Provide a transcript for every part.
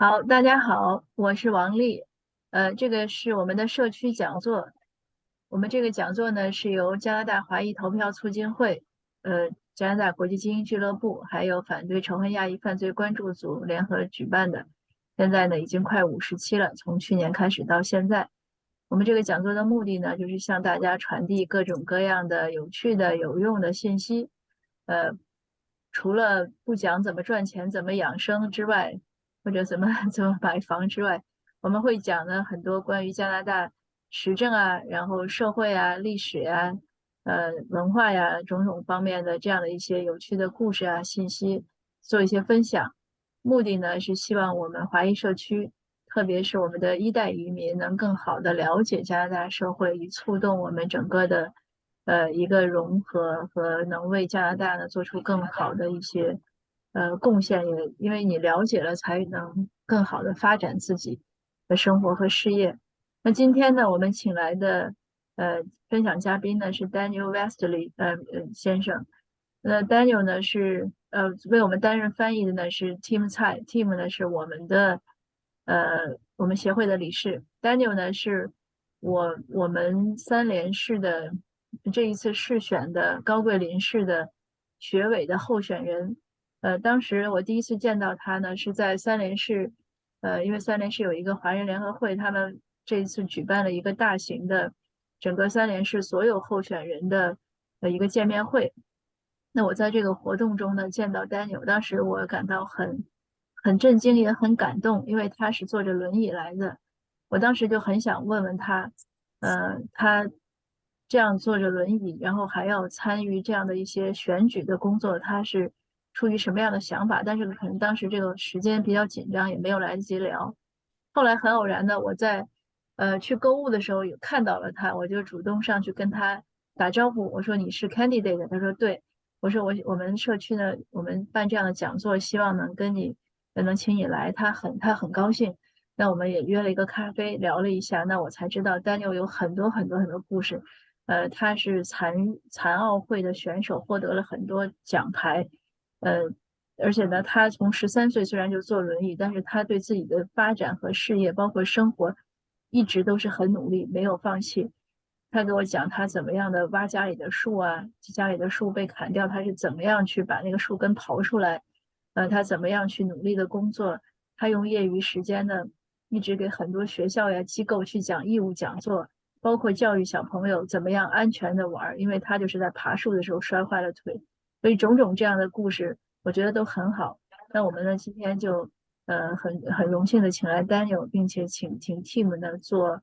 好，大家好，我是王丽。这个是我们的社区讲座。我们这个讲座呢是由加拿大华裔投票促进会、加拿大国际精英俱乐部，还有反对仇恨亚裔犯罪关注组联合举办的。现在呢已经快50期了，从去年开始到现在。我们这个讲座的目的呢，就是向大家传递各种各样的有趣的、有用的信息。呃，除了不讲怎么赚钱、怎么养生之外，或者怎么买房之外，我们会讲呢很多关于加拿大时政啊，然后社会啊、历史呀、文化呀种种方面的这样的一些有趣的故事啊、信息，做一些分享。目的呢是希望我们华裔社区，特别是我们的一代移民，能更好的了解加拿大社会，以促动我们整个的一个融合和能为加拿大呢做出更好的一些贡献。也因为你了解了，才能更好的发展自己的生活和事业。那今天呢，我们请来的分享嘉宾呢是 Daniel Westley 先生。那 Daniel 呢是为我们担任翻译的呢是 Tim 蔡，Tim 呢是我们协会的理事。Daniel 呢是我们三联市的这一次市选的高贵林市的学委的候选人。当时我第一次见到他呢是在三联市，因为三联市有一个华人联合会，他们这一次举办了一个大型的整个三联市所有候选人的一个见面会。那我在这个活动中呢，见到 Daniel，当时我感到很震惊，也很感动，因为他是坐着轮椅来的。我当时就很想问问他，他这样坐着轮椅，然后还要参与这样的一些选举的工作，他是出于什么样的想法？但是可能当时这个时间比较紧张，也没有来得及聊。后来很偶然的，我在去购物的时候有看到了他，我就主动上去跟他打招呼，我说你是 candidate，他说对。我说我们社区呢，我们办这样的讲座，希望能请你来，他很高兴。那我们也约了一个咖啡，聊了一下，那我才知道 Daniel 有很多故事。他是残奥会的选手，获得了很多奖牌。呃，而且呢，他从13岁虽然就坐轮椅，但是他对自己的发展和事业，包括生活，一直都是很努力，没有放弃。他给我讲他怎么样的挖家里的树啊，家里的树被砍掉，他是怎么样去把那个树根刨出来，他怎么样去努力的工作，他用业余时间呢，一直给很多学校呀机构去讲义务讲座，包括教育小朋友怎么样安全的玩，因为他就是在爬树的时候摔坏了腿，所以种种这样的故事，我觉得都很好。那我们呢今天就很荣幸的请来 Daniel，并且请 Tim 呢做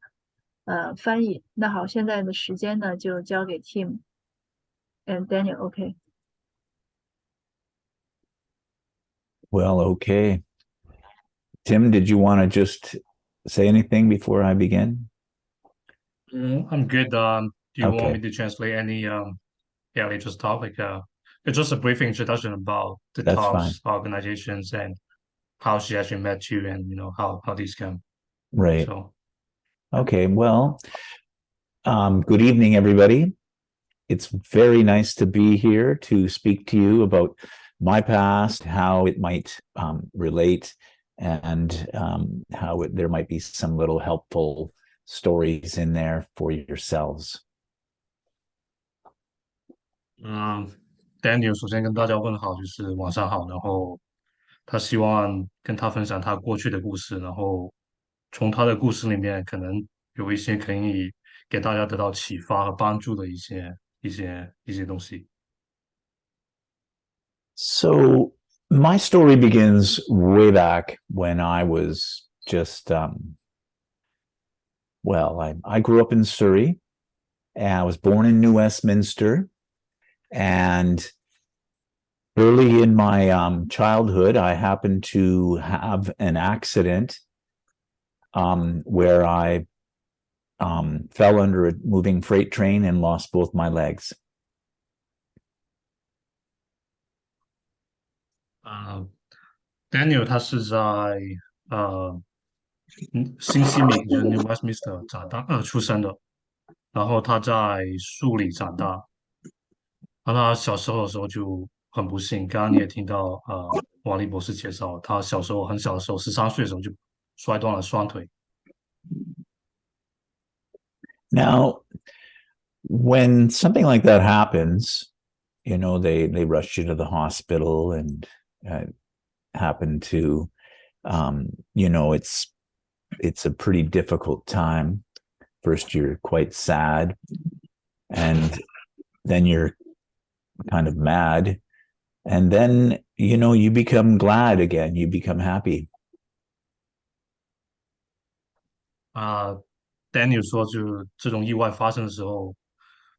翻译。那好，现在的时间呢就交给 Tim and Daniel。OK，Well, okay. Tim, did you want to just say anything before I begin? I'm good. Do you want me Okay, to translate any yeah, just topic? It's just a brief introduction about the that's fine. talks, organizations, and how she actually met you, and how these come. Right. So Okay, well, good evening, everybody. It's very nice to be here to speak to you about my past, how it might relate, and there might be some little helpful stories in there for yourselves. Daniel 首先跟大家问好，就是晚上好。然后他希望跟他分享他过去的故事，然后从他的故事里面，可能有一些可以给大家得到启发和帮助的一些东西。So my story begins way back when I was just, I grew up in Surrey and I was born in New Westminster. And early in my childhood, I happened to have an accident where I fell under a moving freight train and lost both my legs. Daniel 他是在呃新西敏，就是 New Westminster 出生的，然后他在树里长大。然后他小时候的时候就很不幸，刚刚你也听到瓦利博士介绍，他小时候很小的时候，13岁的时候就摔断了双腿。Now, when something like that happens, they rush you to the hospital and happen to, it's a pretty difficult time. First, you're quite sad, and then you're kind of mad, and then you become glad again. You become happy. Daniel 说，就是这种意外发生的时候，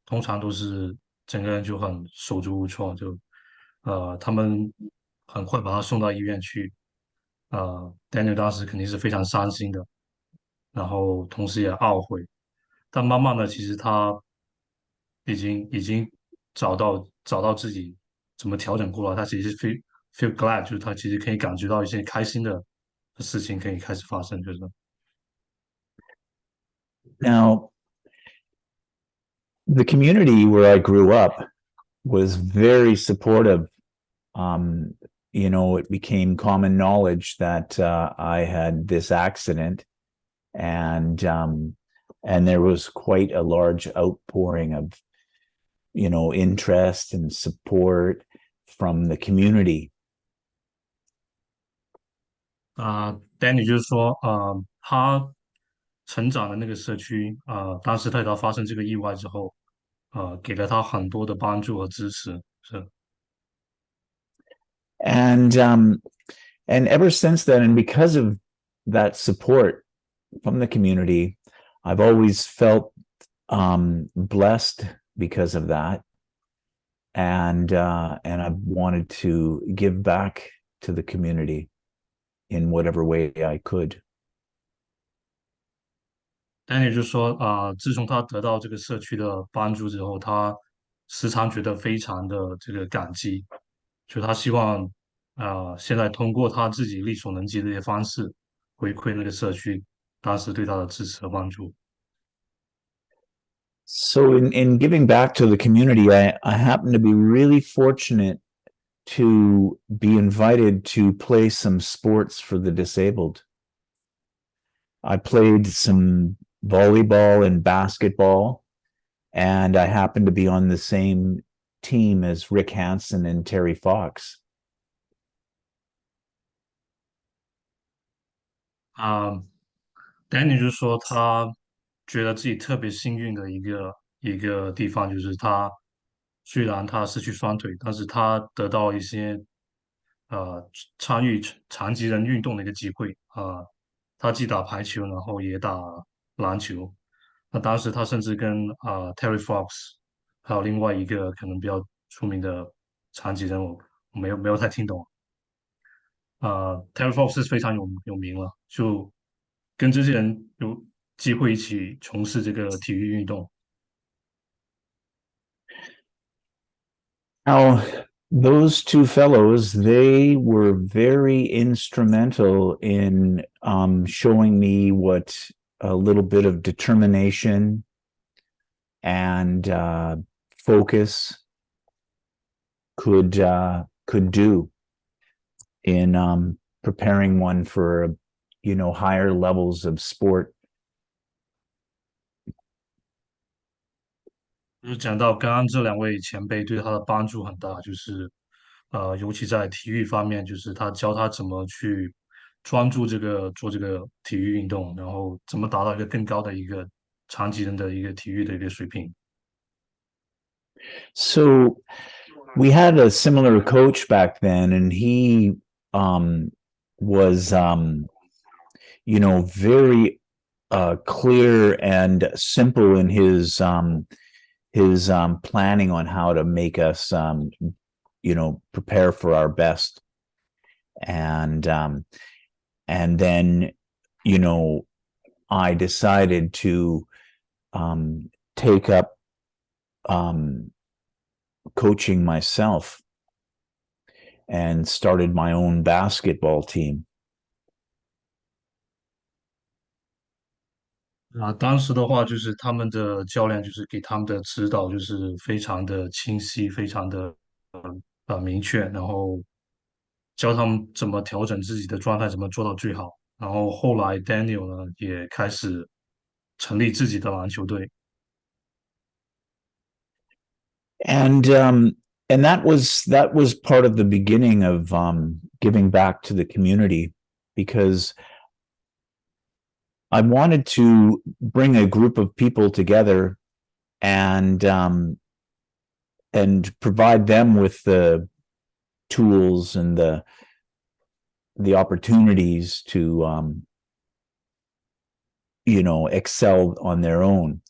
通常都是整个人就很手足无措，他们很快把他送到医院去。Daniel 当时肯定是非常伤心的，然后同时也懊悔。但慢慢的，其实他已经找到自己怎么调整过来，他其实 feel glad，就是他其实可以感觉到一些开心的事情可以开始发生，就是。Now, the community where I grew up was very supportive. It became common knowledge that I had this accident, and there was quite a large outpouring of interest and support from the community. Danny 就是说，他成长的那个社区，当时他发生这个意外之后，给了他很多的帮助和支持，是。And ever since then, and because of that support from the community, I've always felt blessed because of that, and I've wanted to give back to the community in whatever way I could. Danny 就说，自从他得到这个社区的帮助之后，他时常觉得非常的这个感激，就他希望，现在通过他自己力所能及的一些方式，回馈那个社区当时对他的支持和帮助。So in giving back to the community, I happen to be really fortunate to be invited to play some sports for the disabled. I played some volleyball and basketball, and I happened to be on the same team as Rick Hansen and Terry Fox. Danny 就说他觉得自己特别幸运的一个地方，就是他虽然他失去双腿，但是他得到一些参与残疾人运动的一个机会他既打排球，然后也打篮球。那当时他甚至跟Terry Fox 还有另外一个可能比较出名的残疾人，我没有太听懂。Terry Fox 是非常有名了，就跟这些人有机会一起从事这个体育运动。Now, those two fellows, they were very instrumental in showing me what a little bit of determination and focus could do in preparing one for higher levels of sport. 就是讲到刚刚这两位前辈对他的帮助很大，就是尤其在体育方面，就是他教他怎么去专注做这个体育运动，然后怎么达到一个更高的一个残疾人的一个体育的一个水平。So we had a similar coach back then, and he was very clear and simple in his planning on how to make us prepare for our best, and then I decided to take up coaching myself and started my own basketball team. 当时的话，就是他们的教练就是给他们的指导就是非常的清晰，非常的明确，然后教他们怎么调整自己的状态，怎么做到最好。然后后来 Daniel 呢也开始成立自己的篮球队。And and that was part of the beginning of giving back to the community, because I wanted to bring a group of people together and provide them with the tools and the opportunities to excel on their own.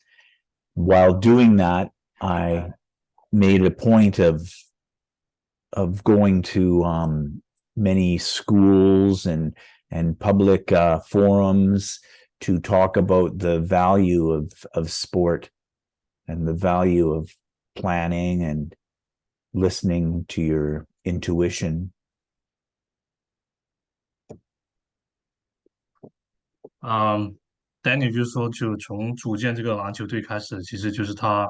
While doing that, I made a point of going to many schools and public forums to talk about the value of sport and the value of planning and listening to your intuition. Daniel 就是说，就从组建这个篮球队开始，其实就是他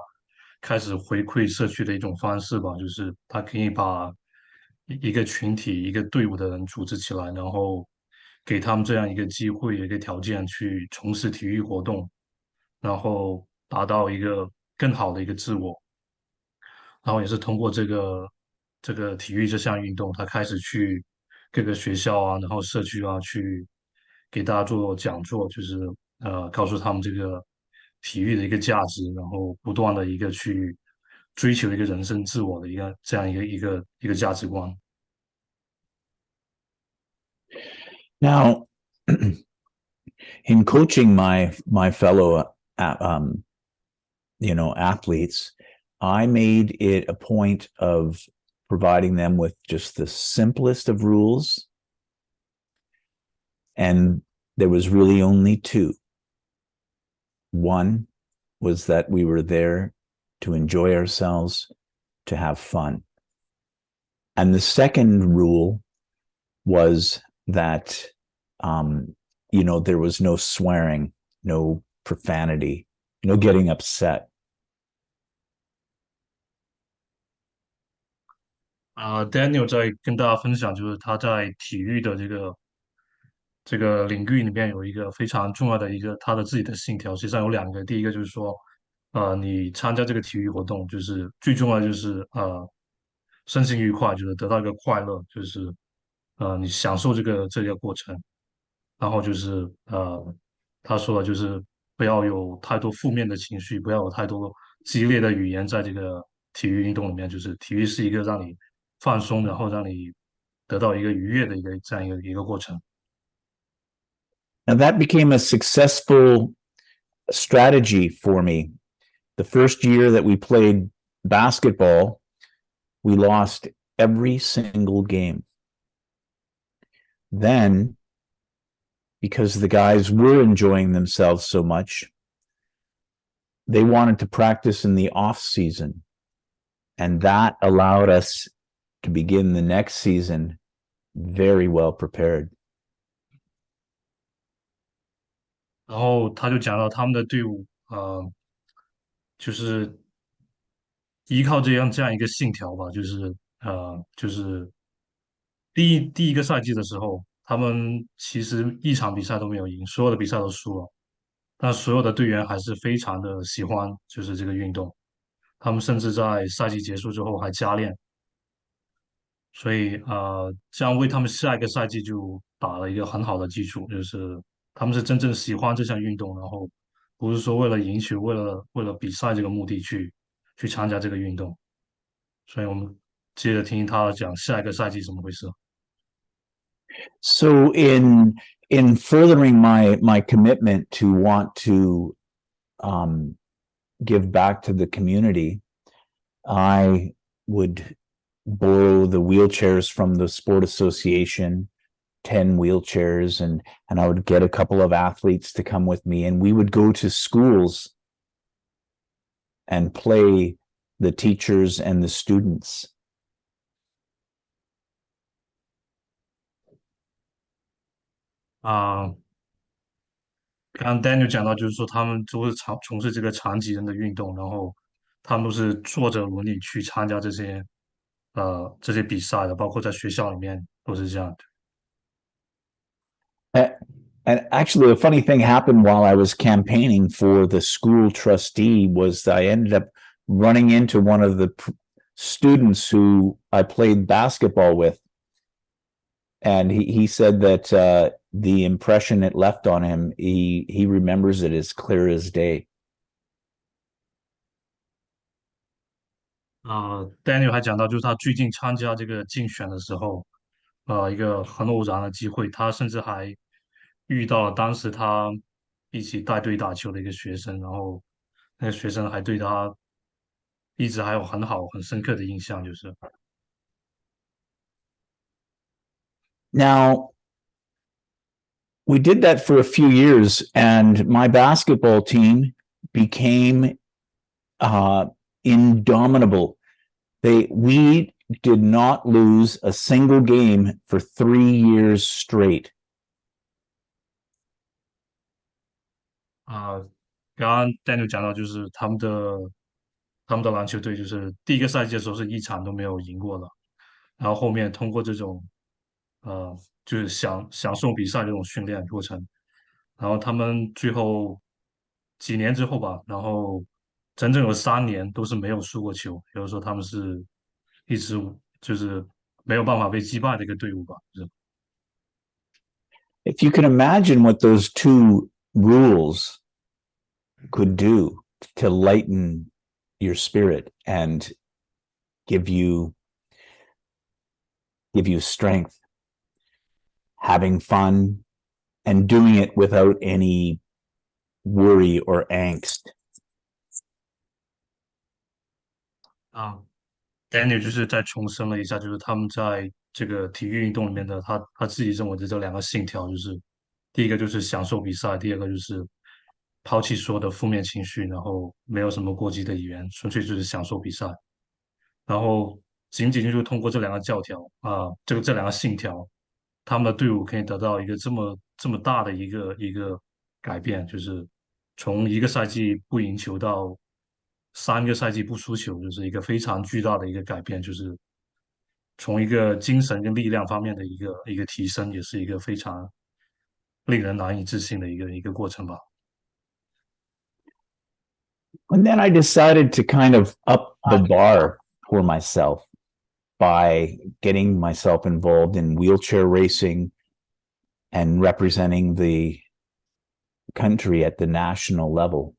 开始回馈社区的一种方式吧，就是他可以把一个群体、一个队伍的人组织起来，然后给他们这样一个机会、一个条件去从事体育活动，然后达到一个更好的一个自我。然后也是通过这个体育这项运动，他开始去各个学校啊，然后社区啊，去给大家做讲座，就是告诉他们这个体育的一个价值，然后不断的一个去追求一个人生自我的一个这样一个价值观。Now, in coaching my fellow athletes, I made it a point of providing them with just the simplest of rules, and there was really only two. One was that we were there to enjoy ourselves, to have fun. And the second rule was that there was no swearing, no profanity, no getting upset. Daniel 在跟大家分享，就是他在体育的这个领域里面有一个非常重要的一个他的自己的信条，实际上有两个，第一个就是说，你参加这个体育活动，就是最重要的就是身心愉快，就是得到一个快乐，就是你享受这个过程，然后就是他说的就是不要有太多负面的情绪，不要有太多激烈的语言在这个体育运动里面，就是体育是一个让你放松，然后让你得到一个愉悦的这样一个过程。Now that became a successful strategy for me. The first year that we played basketball, we lost every single game. Then, because the guys were enjoying themselves so much, they wanted to practice in the off season. And that allowed us to begin the next season very well prepared. 然后他就讲到他们的队伍，就是依靠这样一个信条吧，就是第一个赛季的时候，他们其实一场比赛都没有赢，所有的比赛都输了，但所有的队员还是非常的喜欢就是这个运动，他们甚至在赛季结束之后还加练，所以这样为他们下一个赛季就打了一个很好的基础，就是他们是真正喜欢这项运动，然后不是说为了赢球、为了比赛这个目的去参加这个运动。所以我们接着听他讲下一个赛季怎么回事。So in furthering my commitment to want to give back to the community, I would borrow the wheelchairs from the sport association, 10 wheelchairs, and I would get a couple of athletes to come with me, and we would go to schools and play the teachers and the students. 啊、刚刚 Daniel 讲到，就是说他们都是从事这个残疾人的运动，然后他们都是坐着轮椅去参加这些这些比赛的，包括在学校里面都是这样的。And actually, a funny thing happened while I was campaigning for the school trustee was I ended up running into one of the students who I played basketball with. And he said that the impression it left on him, he remembers it as clear as day. Daniel 还讲到，就是他最近参加这个竞选的时候，一个很偶然的机会，他甚至还遇到了当时他一起带队打球的一个学生，然后那个学生还对他一直还有很好、很深刻的印象，就是。Now, we did that for a few years, and my basketball team became indomitable. We did not lose a single game for 3 years straight. 刚刚 Daniel 讲到，就是他们的篮球队，就是第一个赛季的时候是一场都没有赢过的，然后后面通过这种就是享受比赛这种训练过程，然后他们最后几年之后吧，然后整整有3年都是没有输过球，也就是说他们是一直就是没有办法被击败的一个队伍吧，就是。If you can imagine what those two rules could do to lighten your spirit and give you strength, having fun, and doing it without any worry or angst. Daniel 就是再重申了一下，就是他们在这个体育运动里面的他自己认为的这2个信条，就是第一个就是享受比赛，第二个就是抛弃所有的负面情绪，然后没有什么过激的语言，纯粹就是享受比赛。然后仅仅就是通过这2个教条这2个信条，他们的队伍可以得到一个这么大的一个改变，就是从一个赛季不赢球到3个赛季不输球，就是一个非常巨大的一个改变，就是从一个精神跟力量方面的一个提升，也是一个非常令人难以置信的一个过程吧。And then I decided to kind of up the bar for myself by getting myself involved in wheelchair racing and representing the country at the national level.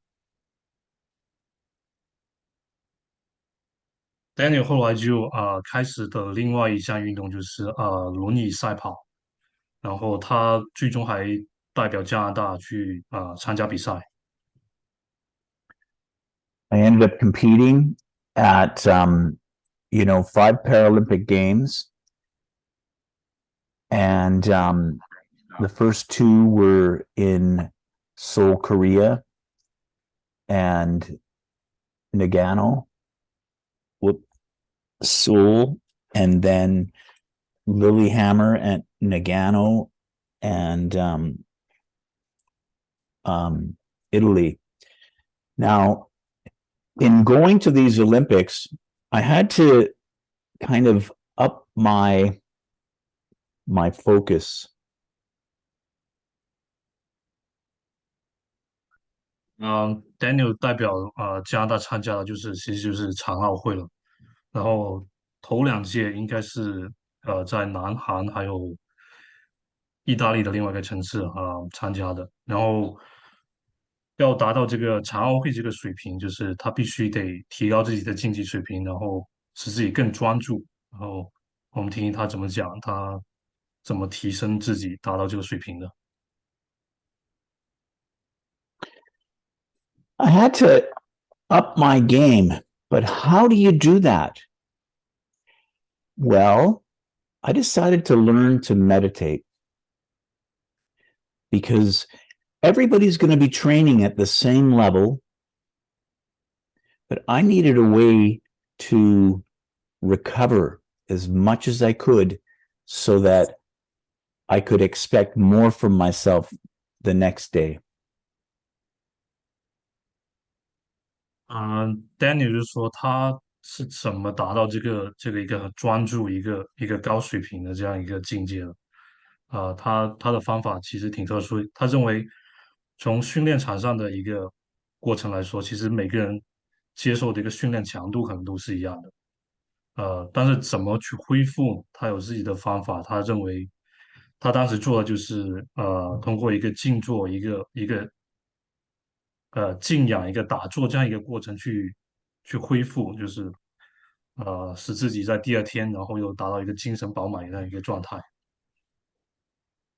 Daniel 后来就开始的另外一项运动就是轮椅赛跑，然后他最终还代表加拿大去参加比赛。I ended up competing at 5 Paralympic Games, and the first 2 were in Seoul, Korea, and Nagano, Seoul, and then Lillehammer at Nagano, and Italy. Now, in going to these Olympics, I had to kind of up my focus. Daniel 代表加拿大参加的其实就是残奥会了，然后头2届应该是在南韩还有意大利的另外一个城市参加的，然后要达到这个残奥会这个水平，就是他必须得提高自己的竞技水平，然后使自己更专注。然后我们听听他怎么讲，他怎么提升自己，达到这个水平的。I had to up my game, but how do you do that? Well, I decided to learn to meditate because everybody's going to be training at the same level, but I needed a way to recover as much as I could so that I could expect more from myself the next day. Daniel 就是说，他是怎么达到这个一个很专注、一个高水平的这样一个境界的。他的方法其实挺特殊，他认为从训练场上的一个过程来说，其实每个人接受的一个训练强度可能都是一样的。但是怎么去恢复，他有自己的方法。他认为他当时做的就是通过一个静坐、一个静养、一个打坐这样一个过程去恢复，就是使自己在第二天，然后又达到一个精神饱满的一个状态。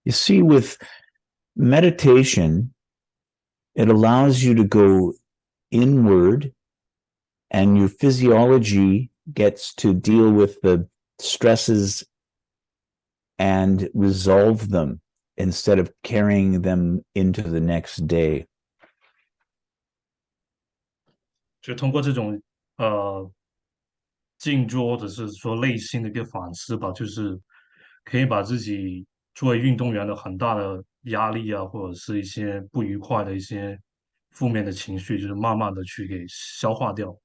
You see, with meditation, it allows you to go inward and your physiology gets to deal with the stresses and resolve them instead of carrying them into the next day. 就通过这种静坐或者是说内心的一个反思吧，就是可以把自己作为运动员的很大的压力啊，或者是一些不愉快的一些负面的情绪，就是慢慢的去给消化掉，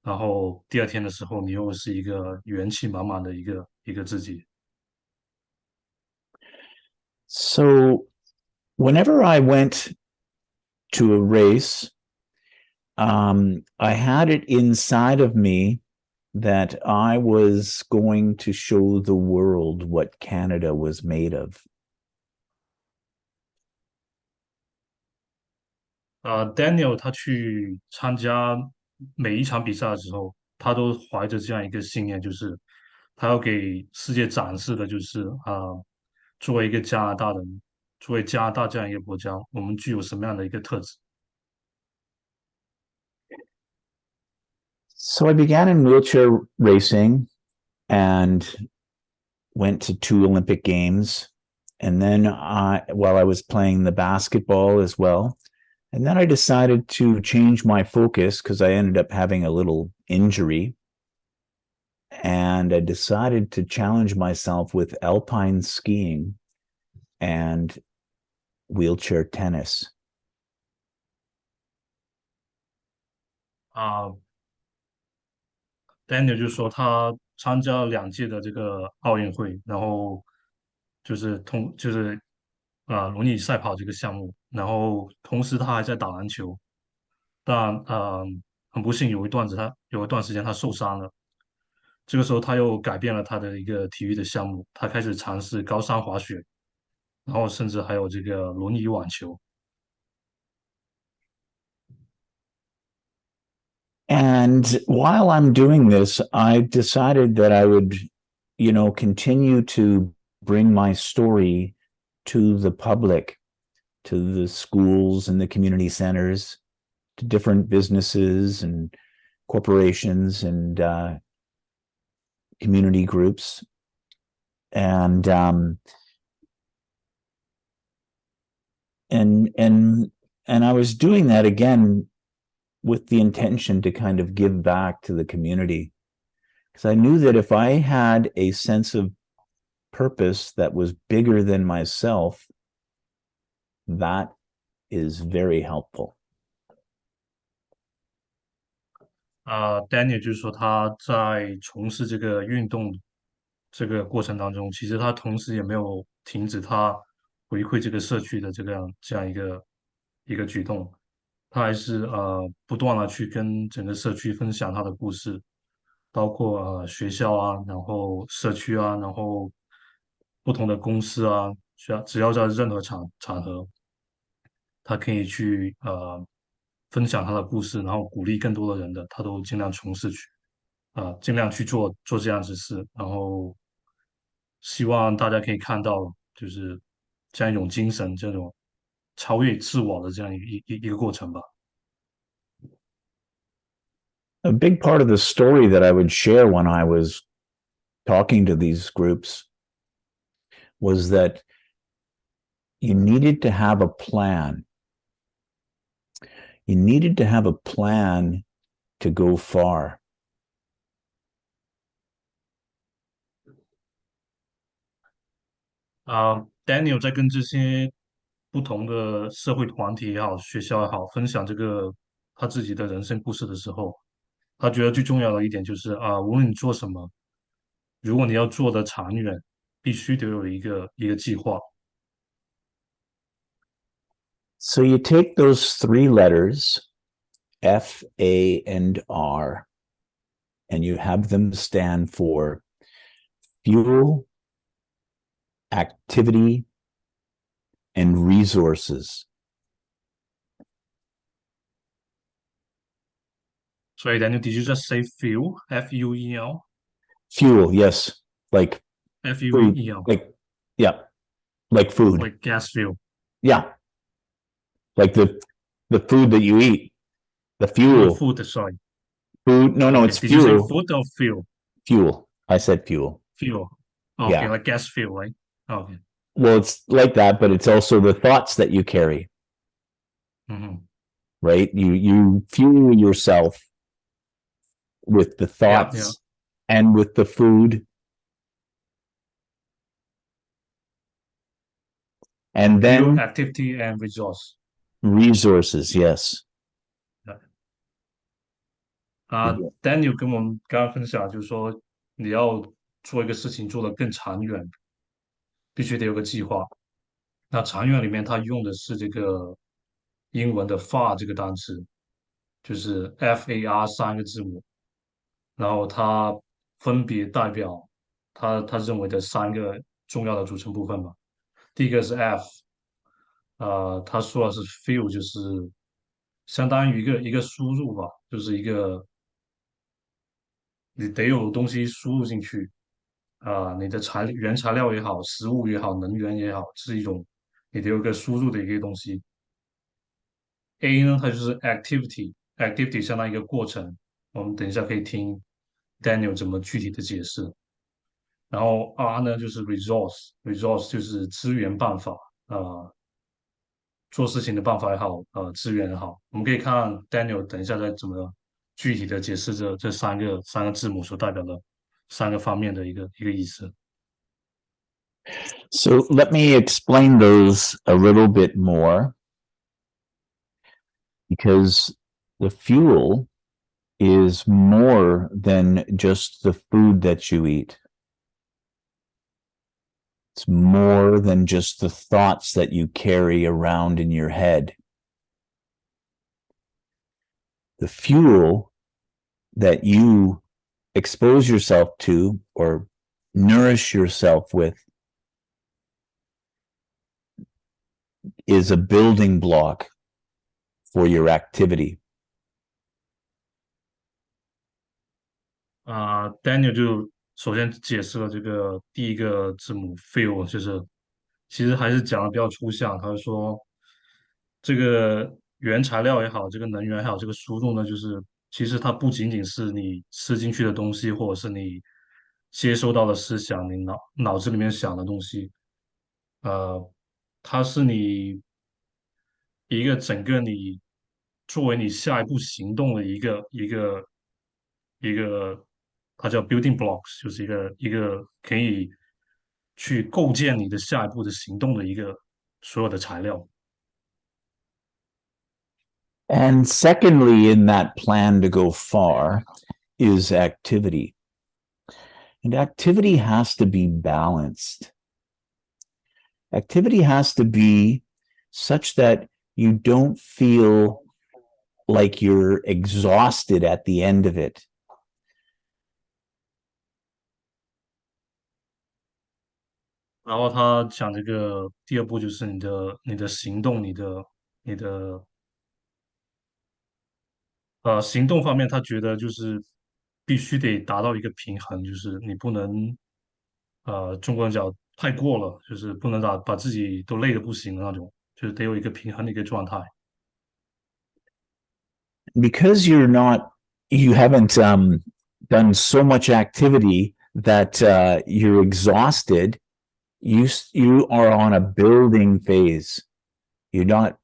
然后第二天的时候，你又是一个元气满满的一个自己。So, whenever I went to a race, I had it inside of me that I was going to show the world what Canada was made of. Daniel 他去参加每一场比赛的时候，他都怀着这样一个信念，就是他要给世界展示的，就是作为一个加拿大人，作为加拿大这样一个国家，我们具有什么样的一个特质。So I began in wheelchair racing and went to 2 Olympic Games. And then while I was playing the basketball as well. And then I decided to change my focus because I ended up having a little injury. And I decided to challenge myself with alpine skiing and wheelchair tennis. Daniel 就说他参加了2届的这个奥运会，然后就是轮椅赛跑这个项目，然后同时他还在打篮球，但很不幸有一段时间他受伤了，这个时候他又改变了他的一个体育的项目，他开始尝试高山滑雪，然后甚至还有这个轮椅网球。And while I'm doing this, I decided that I would, continue to bring my story to the public, to the schools and the community centers, to different businesses and corporations and community groups. And I was doing that again with the intention to kind of give back to the community. Because I knew that if I had a sense of purpose that was bigger than myself, that is very helpful. Daniel 就是说他在从事这个运动这个过程当中，其实他同时也没有停止他回馈这个社区的这样一个举动，他还是不断的去跟整个社区分享他的故事，包括学校啊，然后社区啊，然后不同的公司啊，只要在任何场合，他可以去分享他的故事，然后鼓励更多的人的，他都尽量从事尽量去做这样子事，然后希望大家可以看到，就是这样一种精神，这种超越自我的这样一个过程吧。A big part of the story that I would share when I was talking to these groups was that you needed to have a plan. You needed to have a plan to go far. Daniel 在跟这些不同的社会团体也好，学校也好，分享这个他自己的人生故事的时候，他觉得最重要的一点就是无论你做什么，如果你要做的长远，必须得有一个计划。So you take those 3 letters, F, A, and R, and you have them stand for fuel, activity, and resources. Sorry, Daniel, did you just say fuel? F-U-E-L? Fuel, yes, like food, F-U-E-L, yeah, like food, like gas fuel. yeah, like the food that you eat, the No, fuel, food, sorry. food. No, Okay, it's did you say fuel, food or fuel? fuel. I said fuel. Fuel. Okay, Yeah. like gas fuel, right? Okay. Well, it's like that, but it's also the thoughts that you carry, Mm-hmm. right? You fuel yourself with the Yeah, yeah. thoughts and with the food. And Fuel, then activity, and resource. resources, yes. Daniel 跟我们刚刚分享，就是说你要做一个事情做得更长远，必须得有个计划。那长远里面，它用的是这个英文的 FAR 这个单词，就是 FAR 3个字母，然后它分别代表他认为的3个重要的组成部分嘛。第一个是 F，他说的是 feel，就是相当于一个输入吧，就是一个你得有东西输入进去你的原材料也好，食物也好，能源也好，是一种你得有一个输入的一个东西。A 呢，它就是 activity，activity 相当于一个过程，我们等一下可以听 Daniel 怎么具体的解释。然后 R 呢就是 resource，resource 就是资源办法，做事情的办法也好，资源也好，我们可以看 Daniel 等一下再怎么具体的解释这三个字母所代表的3个方面的一个意思。So let me explain those a little bit more because the fuel is more than just the food that you eat. It's more than just the thoughts that you carry around in your head. The fuel that you expose yourself to or nourish yourself with is a building block for your activity. Daniel 就首先解释了这个第一个字母 feel，就是其实还是讲的比较抽象。他说这个原材料也好，这个能源也好，这个输入呢，就是其实它不仅仅是你吃进去的东西，或者是你接收到的思想，你脑子里面想的东西，呃，它是你一个整个你作为你下一步行动的一个，它叫 building blocks，就是一个可以去构建你的下一步的行动的一个所有的材料。And secondly, in that plan to go far is activity. And activity has to be balanced. Activity has to be such that you don't feel like you're exhausted at the end of it. 然后他讲这个第二步就是你的行动，你的行动方面，他觉得就是必须得达到一个平衡，就是你不能中国人讲太过了，就是不能把自己都累得不行的那种，就是得有一个平衡的一个状态。Because you haven't done so much activity that you're exhausted, you are on a building phase. You're not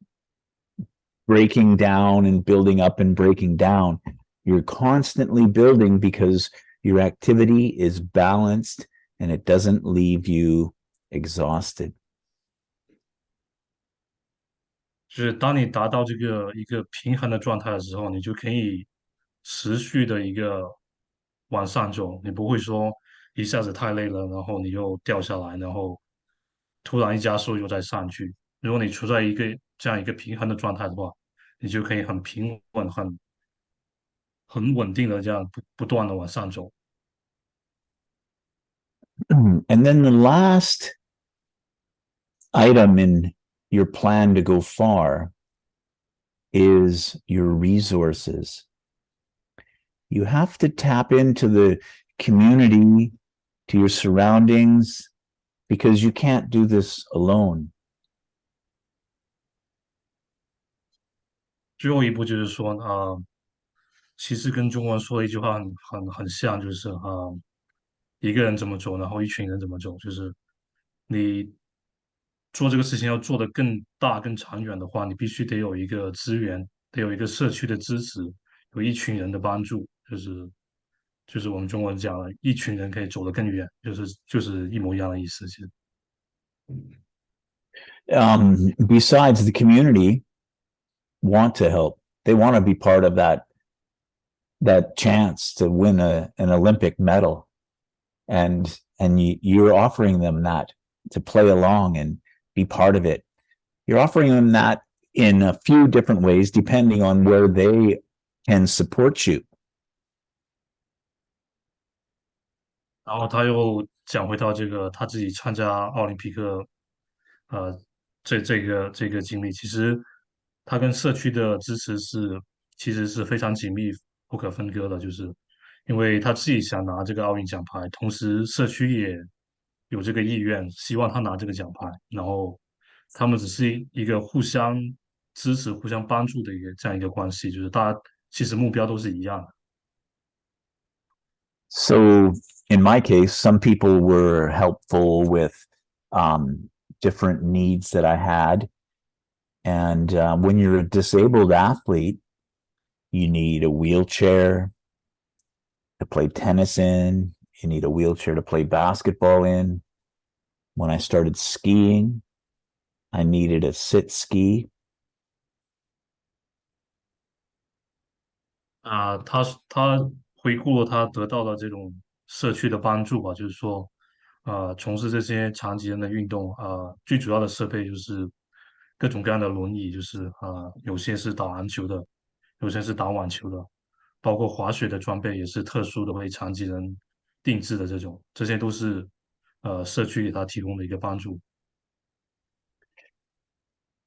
breaking down and building up and breaking down. You're constantly building because your activity is balanced and it doesn't leave you exhausted. 就是当你达到这个一个平衡的状态的时候，你就可以持续的一个往上走，你不会说一下子太累了，然后你又掉下来，然后突然一加速又再上去。如果你处在一个这样一个平衡的状态的话，你就可以很平稳、很稳定的这样不断的往上走。And then the last item in your plan to go far is your resources. You have to tap into the community, to your surroundings, because you can't do this alone. 最后一步就是说，其实跟中文说的一句话很像，就是一个人怎么走，然后一群人怎么走，就是你做这个事情要做得更大、更长远的话，你必须得有一个资源，得有一个社区的支持，有一群人的帮助，就是我们中文讲的，一群人可以走得更远，就是一模一样的意思，其实。Besides, the community want to help. They want to be part of that chance to win an Olympic medal, and you're offering them that to play along and be part of it. You're offering them that in a few different ways, depending on where they can support you. 然后他又讲回到这个他自己参加奥林匹克，呃，这个经历，其实他跟社区的支持其实是非常紧密不可分割的，就是因为他自己想拿这个奥运奖牌，同时社区也有这个意愿，希望他拿这个奖牌，然后他们只是一个互相支持、互相帮助的这样一个关系，就是大家其实目标都是一样的。So in my case, some people were helpful with different needs that I had. And when you're a disabled athlete, you need a wheelchair to play tennis in. You need a wheelchair to play basketball in. When I started skiing, I needed a sit ski. 他回顾了他得到的这种社区的帮助吧，就是说，从事这些残疾人的运动，最主要的设备就是各种各样的轮椅，就是有些是打篮球的，有些是打网球的，包括滑雪的装备也是特殊的为残疾人定制的这种，这些都是社区给他提供的一个帮助。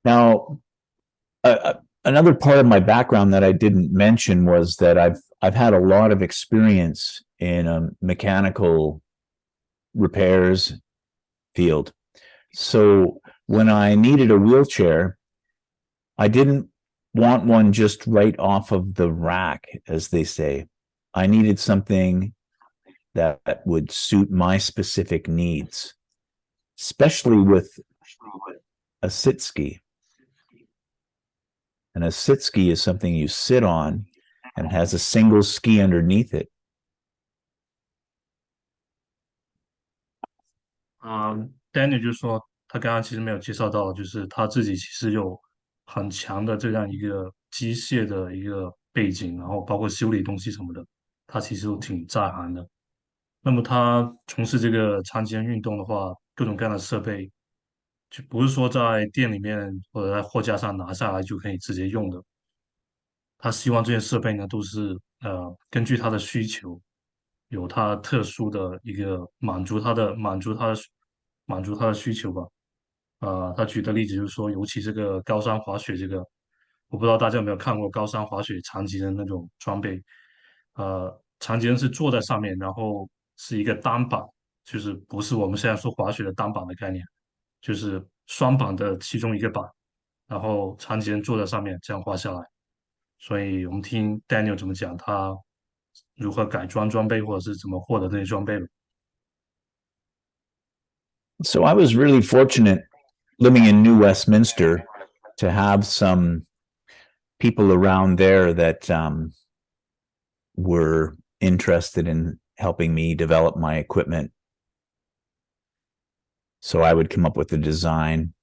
Now, another part of my background that I didn't mention was that I've had a lot of experience in a mechanical repairs field. So when I needed a wheelchair, I didn't want one just right off of the rack, as they say. I needed something that would suit my specific needs, especially with a sit ski. And a sit ski is something you sit on and it has a single ski underneath it. Daniel 就说他刚刚其实没有介绍到，就是他自己其实有很强的这样一个机械的一个背景，然后包括修理东西什么的，他其实都挺在行的。那么他从事这个长期运动的话，各种各样的设备，就不是说在店里面或者在货架上拿下来就可以直接用的。他希望这些设备呢，都是根据他的需求，有他特殊的一个满足他的需求吧。他举的例子就是说，尤其这个高山滑雪这个，我不知道大家有没有看过高山滑雪残疾人那种装备。残疾人是坐在上面，然后是一个单板，就是不是我们现在说滑雪的单板的概念，就是双板的其中一个板，然后残疾人坐在上面这样滑下来。所以我们听 Daniel 怎么讲，他如何改装装备，或者是怎么获得这些装备的。So I was really fortunate living in New Westminster to have some people around there that were interested in helping me develop my equipment. So I would come up with the design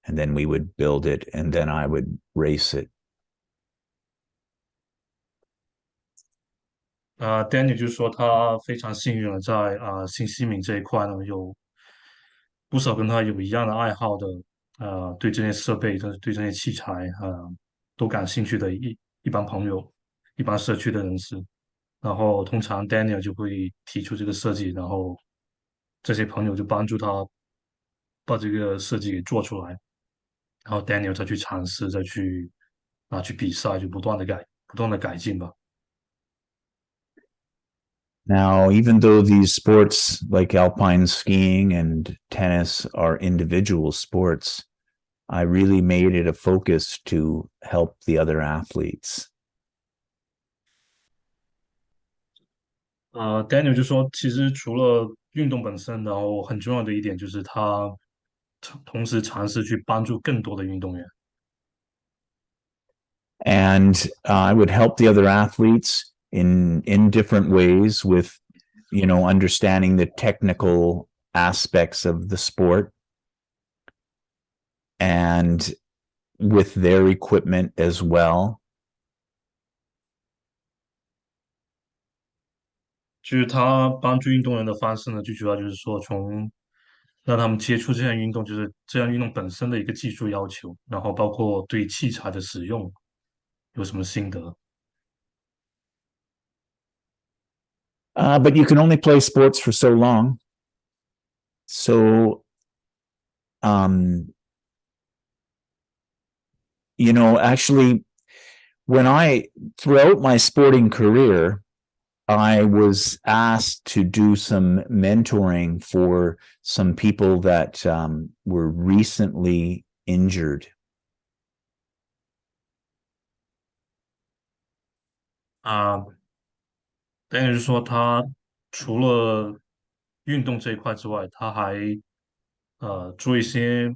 and then we would build it and then I would race it. Daniel 就说他非常幸运了，在新西敏这一块呢，有不少跟他有一样的爱好的，对这些设备、对这些器材都感兴趣的一帮朋友、一帮社区的人士。然后通常 Daniel 就会提出这个设计，然后这些朋友就帮助他把这个设计给做出来，然后 Daniel 再去尝试，再去拿去比赛，就不断的改、不断的改进吧。Now, even though these sports like alpine skiing and tennis are individual sports, I really made it a focus to help the other athletes. Daniel 就说，其实除了运动本身，然后很重要的一点就是他同时尝试去帮助更多的运动员。And I would help the other athletes in different ways with, understanding the technical aspects of the sport and with their equipment as well. 就是他帮助运动员的方式呢，最主要就是说从让他们接触这项运动，就是这项运动本身的一个技术要求，然后包括对器材的使用有什么心得。But you can only play sports for so long. So, actually, throughout my sporting career, I was asked to do some mentoring for some people that were recently injured. 啊，等于是说他除了运动这一块之外，他还做一些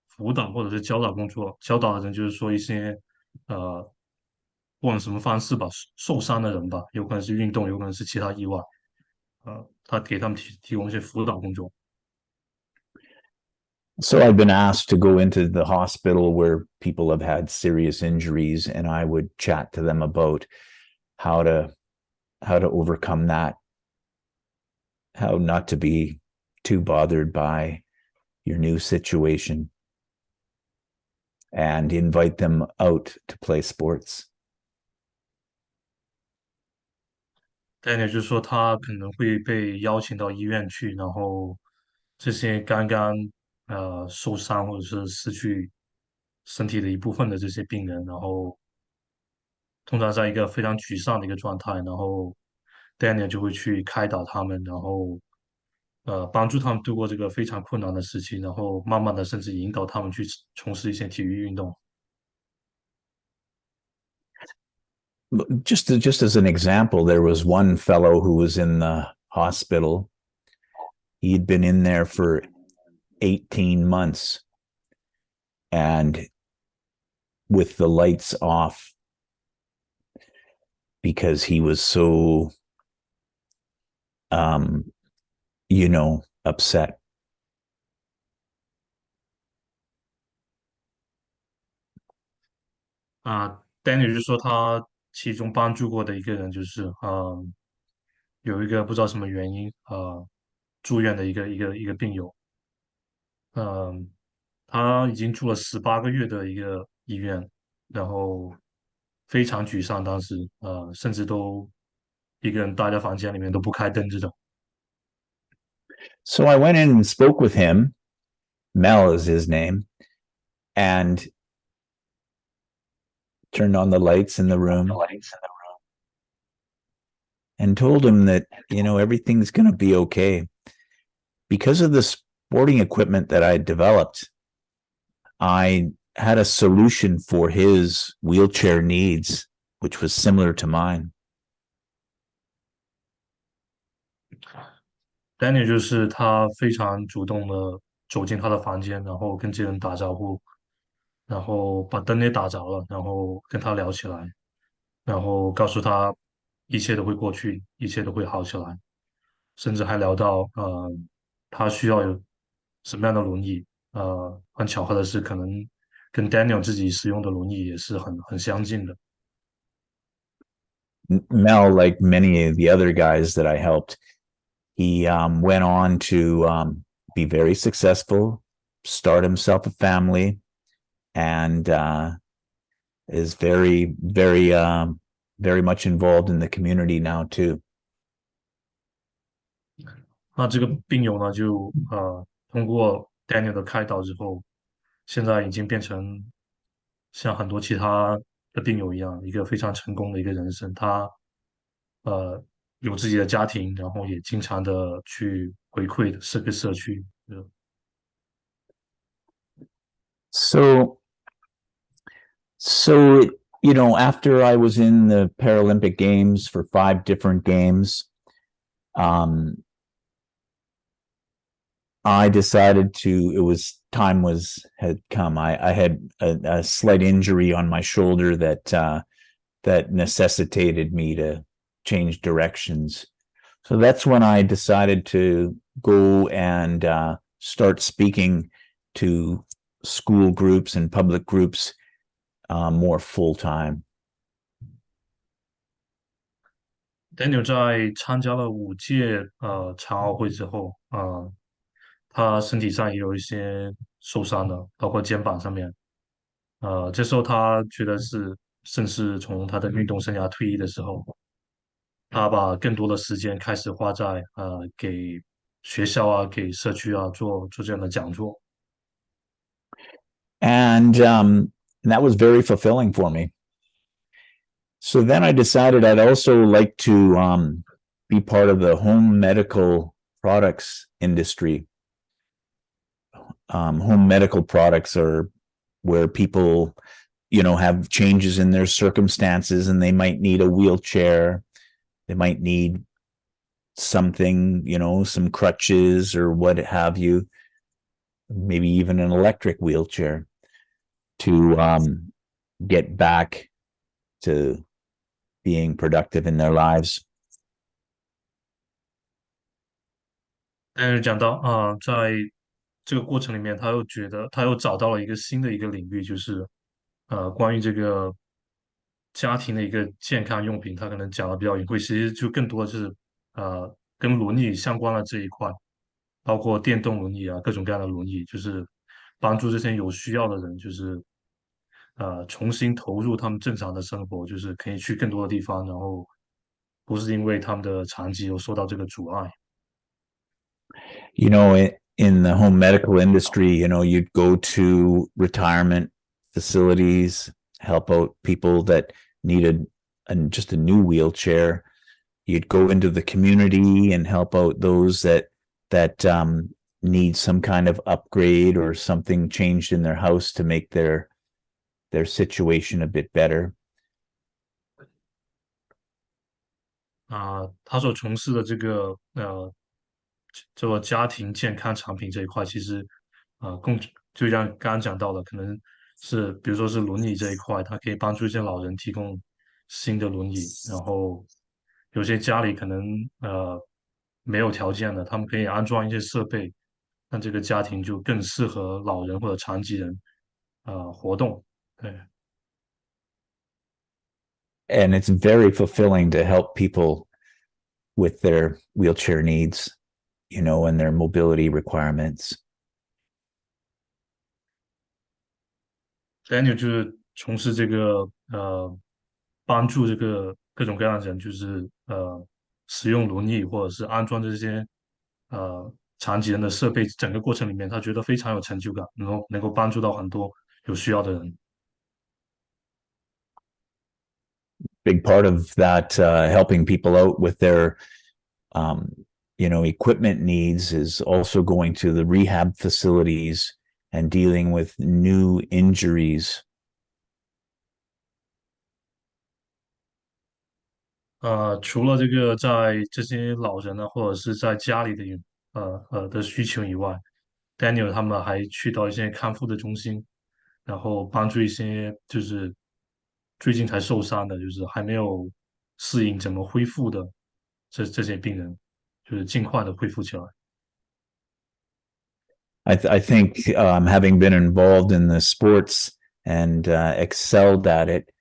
辅导或者是教导工作。教导的人就是说一些呃，不管什么方式吧，受伤的人吧，有可能是运动，有可能是其他意外，他给他们提供一些辅导工作。So I've been asked to go into the hospital where people have had serious injuries, and I would chat to them about how to overcome that, how not to be too bothered by your new situation, and invite them out to play sports. 再一点就是说，他可能会被邀请到医院去，然后这些刚刚受伤或者是失去身体的一部分的这些病人，然后通常在一个非常沮丧的一个状态，然后 Daniel 就会去开导他们，然后帮助他们度过这个非常困难的时期，然后慢慢的甚至引导他们去从事一些体育运动。Just as an example, there was one fellow who was in the hospital. He'd been in there for 18 months, and with the lights off, because he was so upset. Daniel 就说他其中帮助过的一个人就是，有一个不知道什么原因，住院的一个病友，嗯、他已经住了18个月的一个医院，然后非常沮丧，当时甚至都一个人待在房间里面都不开灯这种。So I went in and spoke with him. Mel is his name, and turned on the lights in the room and told him that, everything's going to be okay. Because of the sporting equipment that I developed, I had a solution for his wheelchair needs, which was similar to mine. Daniel 就是他非常主动的走进他的房间，然后跟这人打招呼，然后把灯也打着了，然后跟他聊起来，然后告诉他一切都会过去，一切都会好起来，甚至还聊到他需要有什么样的轮椅，很巧合的是，可能跟 Daniel 自己使用的轮椅也是很相近的。Mel, like many of the other guys that I helped, he went on to be very successful, start himself a family, and is very much involved in the community now too. 那这个病友呢，就通过 Daniel 的开导之后，现在已经变成像很多其他的病友一样，一个非常成功的一个人生。他有自己的家庭，然后也经常的去回馈这个社区。So, you know, after I was in the Paralympic Games for 5 different games, I decided time had come. I had a slight injury on my shoulder that necessitated me to change directions. So that's when I decided to go and start speaking to school groups and public groups more full time. Daniel 在参加了5届残奥会之后，他身体上也有一些受伤的，包括肩膀上面。这时候他觉得正是从他的运动生涯退役的时候，他把更多的时间开始花在给学校啊、给社区啊做这样的讲座。And that was very fulfilling for me. So then I decided I'd also like to be part of the home medical products industry. Home medical products are where people, you know, have changes in their circumstances and they might need a wheelchair. They might need something, you know, some crutches or what have you, maybe even an electric wheelchair to get back to being productive in their lives. 但是讲到在这个过程里面，他又觉得他又找到了一个新的一个领域，就是关于这个家庭的一个健康用品，他可能讲的比较隐晦，其实就更多的是跟轮椅相关的这一块，包括电动轮椅啊，各种各样的轮椅，就是帮助这些有需要的人，就是重新投入他们正常的生活，就是可以去更多的地方，然后不是因为他们的残疾而受到这个阻碍。You know, in the home medical industry, you know, you'd go to retirement facilities, help out people that needed just a new wheelchair. You'd go into the community and help out those that need some kind of upgrade or something changed in their house to make their situation a bit better. 他所从事的这个家庭健康产品这一块，其实就像刚刚讲到的，可能是比如说是轮椅这一块，它可以帮助一些老人提供新的轮椅，然后有些家里可能没有条件的，他们可以安装一些设备，让这个家庭就更适合老人或者残疾人活动。对。And it's very fulfilling to help people with their wheelchair needs, you know, and their mobility requirements. Daniel 就是从事这个帮助这个各种各样的人，就是使用轮椅或者是安装这些残疾人的设备，整个过程里面他觉得非常有成就感，能够帮助到很多有需要的人。Big part of that helping people out with their you know, equipment needs is also going to the rehab facilities and dealing with new injuries. 除了这个在这些老人呢，或者是在家里的需求以外，Daniel 他们还去到一些康复的中心，然后帮助一些就是最近才受伤的，就是还没有适应怎么恢复的这些病人，就是尽快的恢复起来。I think having been involved in the sports and excelled at it,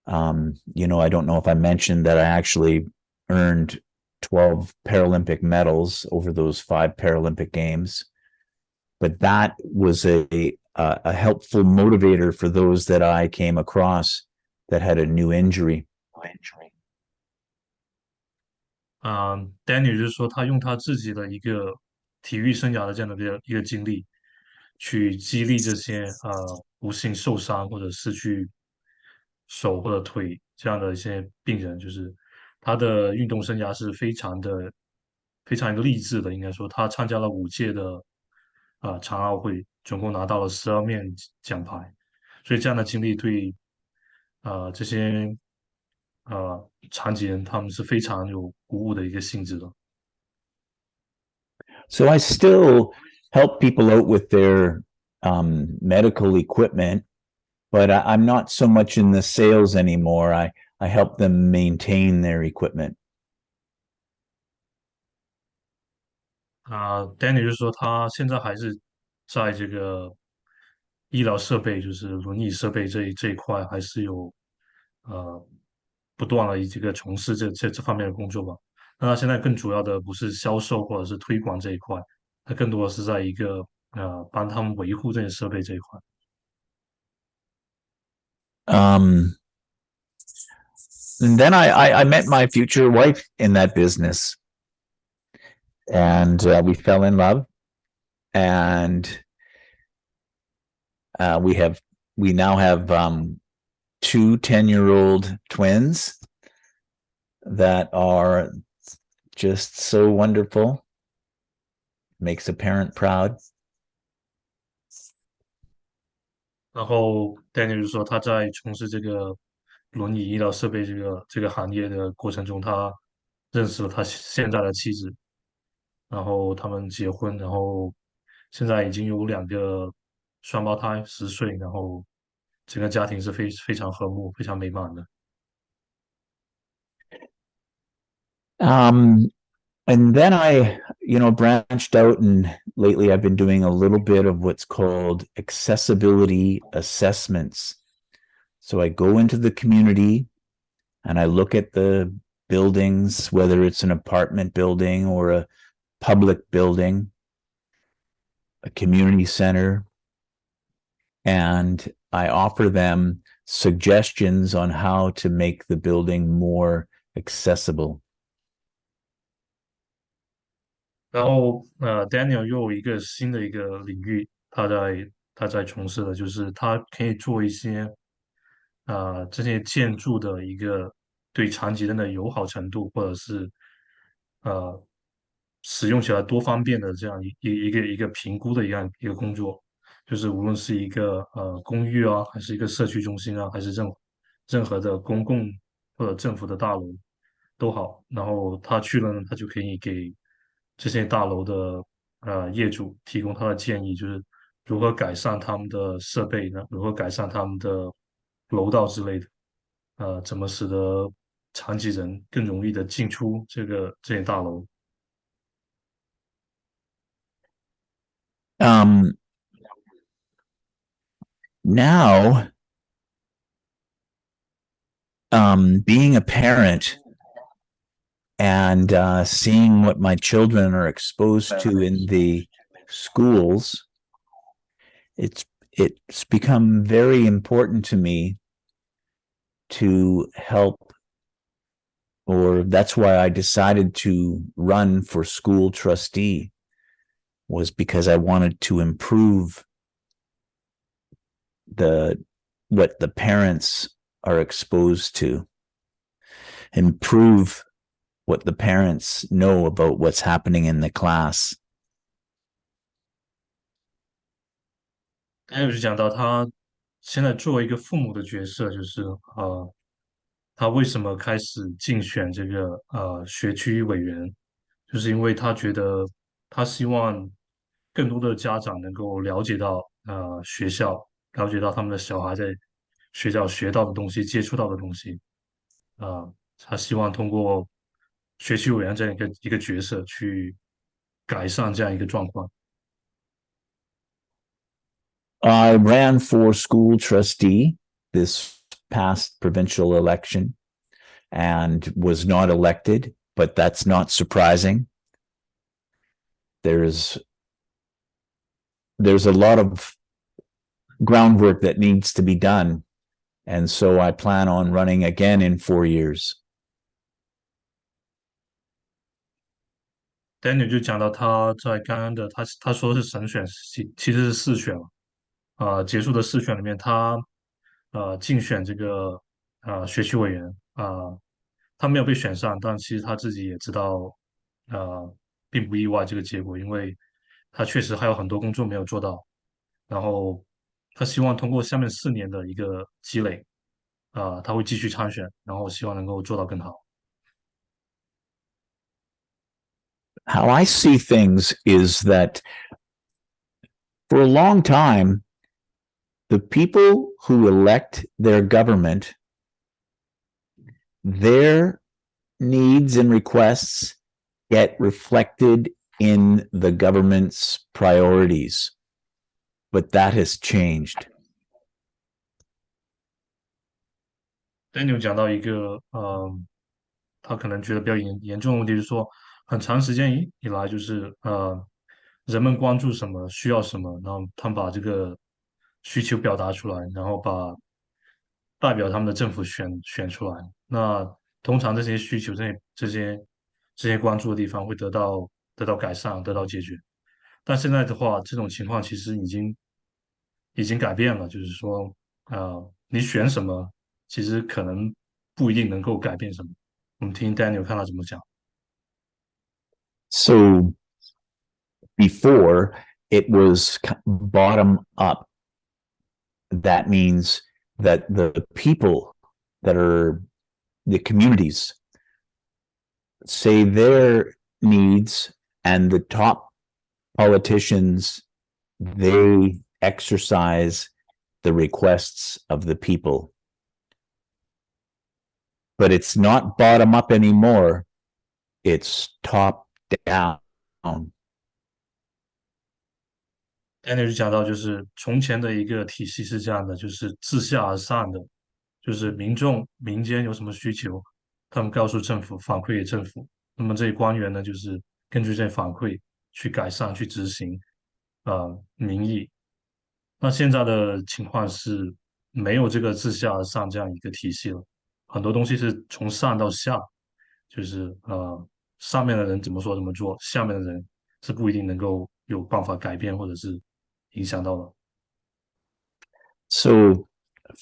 I don't know if I mentioned that I actually earned 12 Paralympic medals over those 5 Paralympic Games. But that was a helpful motivator for those that I came across that had a new injury. Daniel 就是说，他用他自己的一个体育生涯的这样的一个经历，去激励这些不幸受伤或者失去手或者腿这样的一些病人，就是他的运动生涯是非常一个励志的。应该说，他参加了5届的残奥会，总共拿到了12面奖牌，所以这样的经历对这些残疾人他们是非常有鼓舞的一个性质的。So I still help people out with their medical equipment, but I'm not so much in the sales anymore. I help them maintain their equipment. Danny 就是说他现在还是在这个医疗设备，就是轮椅设备这一块，还是有呃不断的这个从事这方面的工作吧。那他现在更主要的不是销售或者是推广这一块，他更多的是在一个帮他们维护这些设备这一块。And then I met my future wife in that business, and we fell in love, and we now have 2 10-year-old twins that are just so wonderful. Makes a parent proud. 然后 Daniel 就说他在从事这个轮椅医疗设备这个行业的过程中，他认识了他现在的妻子，然后他们结婚，然后现在已经有2个双胞胎10岁，然后整个家庭是非常和睦、非常美满的。And then I, branched out, and lately I've been doing a little bit of what's called accessibility assessments. So I go into the community and I look at the buildings, whether it's an apartment building or a public building, a community center, and I offer them suggestions on how to make the building more accessible. 然后Daniel 又有一个新的一个领域，他在从事的就是他可以做一些这些建筑的一个对残疾人的友好程度，或者是呃使用起来多方便的这样一个评估的一个工作，就是无论是一个公寓啊，还是一个社区中心啊，还是任何的公共或者政府的大楼都好，然后他去了呢，他就可以给这些大楼的业主提供他的建议，就是如何改善他们的设备呢？如何改善他们的楼道之类的？怎么使得残疾人更容易的进出这些大楼？Now, being a parent and seeing what my children are exposed to in the schools, it's become very important to me to help, or that's why I decided to run for school trustee, was because I wanted to improve what the parents are exposed to, improve what the parents know about what's happening in the class. 还有就讲到他现在作为一个父母的角色，就是他为什么开始竞选这个学区委员，就是因为他觉得他希望更多的家长能够了解到学校，了解到他们的小孩在学校学到的东西、接触到的东西，他希望通过学区委员这样一个角色去改善这样一个状况。I ran for school trustee this past provincial election and was not elected, but that's not surprising. There's a lot of groundwork that needs to be done. And so I plan on running again in 4 years. Daniel 就讲到他在刚刚的他说是神选，其实是四选嘛。结束的四选里面，他竞选这个学区委员他没有被选上，但其实他自己也知道并不意外这个结果，因为他确实还有很多工作没有做到。然后他希望通过下面4年的一个积累，他会继续参选，然后希望能够做到更好。How I see things is that for a long time, the people who elect their government, their needs and requests get reflected in the government's priorities. But that has changed. Daniel 讲到一个，他可能觉得比较严重的问题，就是说，很长时间以来，就是人们关注什么，需要什么，然后他们把这个需求表达出来，然后把代表他们的政府选出来。那通常这些需求、这些关注的地方会得到改善、得到解决。但现在的话，这种情况其实已经改变了，就是说，你选什么，其实可能不一定能够改变什么。我们听 Daniel 看他怎么讲。So before it was bottom up. That means that the people that are the communities say their needs, and the top politicians, they exercise the requests of the people. But it's not bottom up anymore. It's top down. Daniel 就讲到，就是从前的一个体系是这样的，就是自下而上的，就是民间有什么需求，他们告诉政府，反馈给政府，那么这些官员呢，就是根据这些反馈去改善、去执行民意。那现在的情况是没有这个自下而上这样一个体系了，很多东西是从上到下，就是上面的人怎么说怎么做，下面的人是不一定能够有办法改变或者是影响到的。So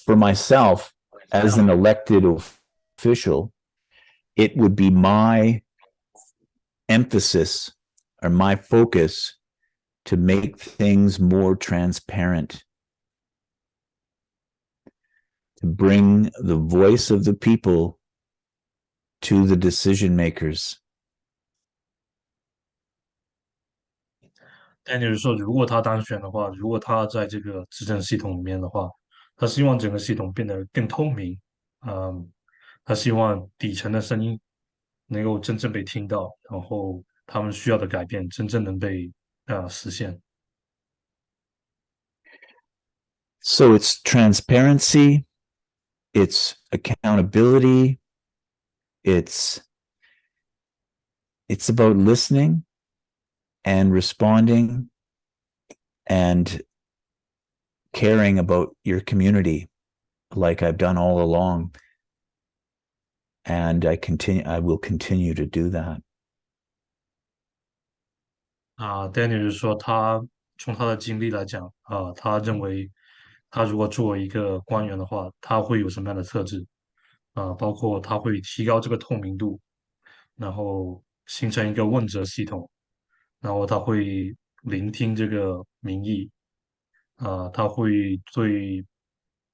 for myself, as an elected official, it would be my emphasis or my focus to make things more transparent, to bring the voice of the people to the decision makers. 但就是说，如果他当选的话，如果他在这个执政系统里面的话，他希望整个系统变得更透明，他希望底层的声音能够真正被听到，然后他们需要的改变真正能被实现。So it's transparency, it's accountability, it's about listening and responding and caring about your community like I've done all along. And I will continue to do that. Daniel 就是说，他从他的经历来讲，他认为他如果作为一个官员的话，他会有什么样的特质？包括他会提高这个透明度，然后形成一个问责系统，然后他会聆听这个民意，他会对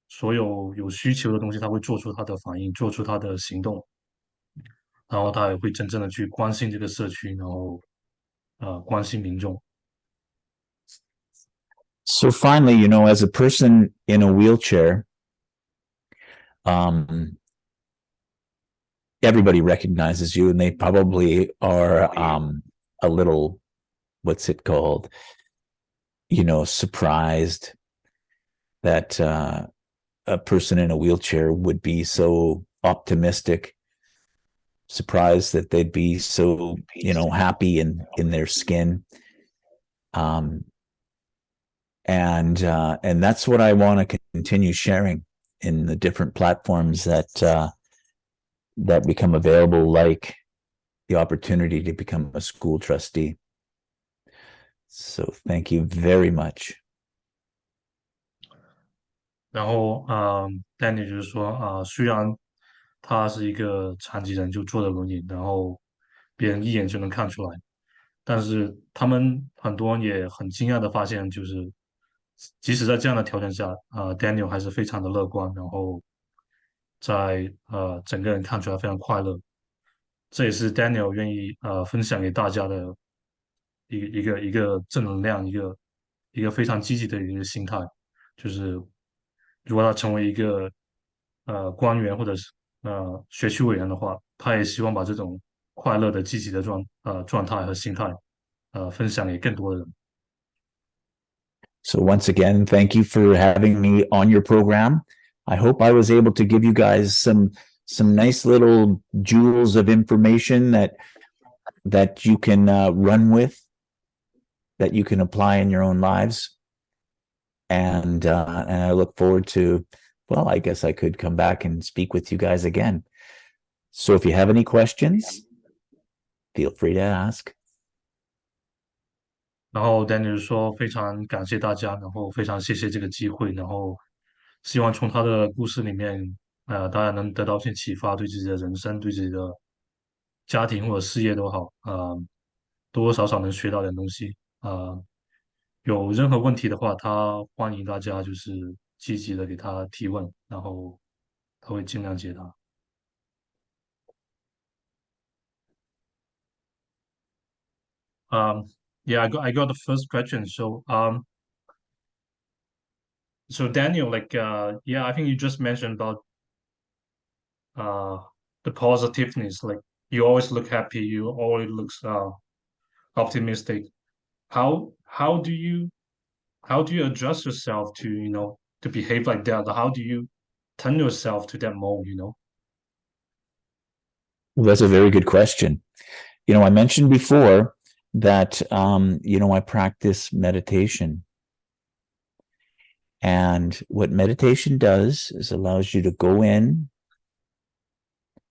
所有有需求的东西，他会做出他的反应，做出他的行动，然后他也会真正的去关心这个社区，然后关心民众。So finally, as a person in a wheelchair, everybody recognizes you, and they probably are a little, what's it called? Surprised that a person in a wheelchair would be so optimistic, surprised that they'd be so, happy in their skin. And that's what I want to continue sharing in the different platforms that become available, like the opportunity to become a school trustee. So thank you very much. 然后Danny 就是说虽然他是一个残疾人，就坐着轮椅，然后别人一眼就能看出来，但是他们很多人也很惊讶的发现，就是即使在这样的条件下Daniel 还是非常的乐观，然后在整个人看出来非常快乐。这也是 Daniel 愿意分享给大家的一个正能量，一个非常积极的一个心态。就是如果他成为一个官员或者是学区委员的话，他也希望把这种快乐的、积极的状态和心态分享给更多的人。So once again, thank you for having me on your program. I hope I was able to give you guys some nice little jewels of information that you can run with, that you can apply in your own lives. And I look forward to, well, I guess I could come back and speak with you guys again. So if you have any questions, feel free to ask. 然后 Daniel 说非常感谢大家，然后非常谢谢这个机会，然后希望从他的故事里面，大家能得到一些启发，对自己的人生、对自己的家庭或者事业都好，多多少少能学到点东西。有任何问题的话，他欢迎大家就是积极的给他提问，然后他会尽量解答。Yeah, I got the first question. So Daniel, yeah, I think you just mentioned about uh, the positiveness. Like you always look happy, you always looks optimistic. How do you adjust yourself to to behave like that? How do you turn yourself to that mode? Well, that's a very good question. I mentioned before that I practice meditation. And what meditation does is allows you to go in,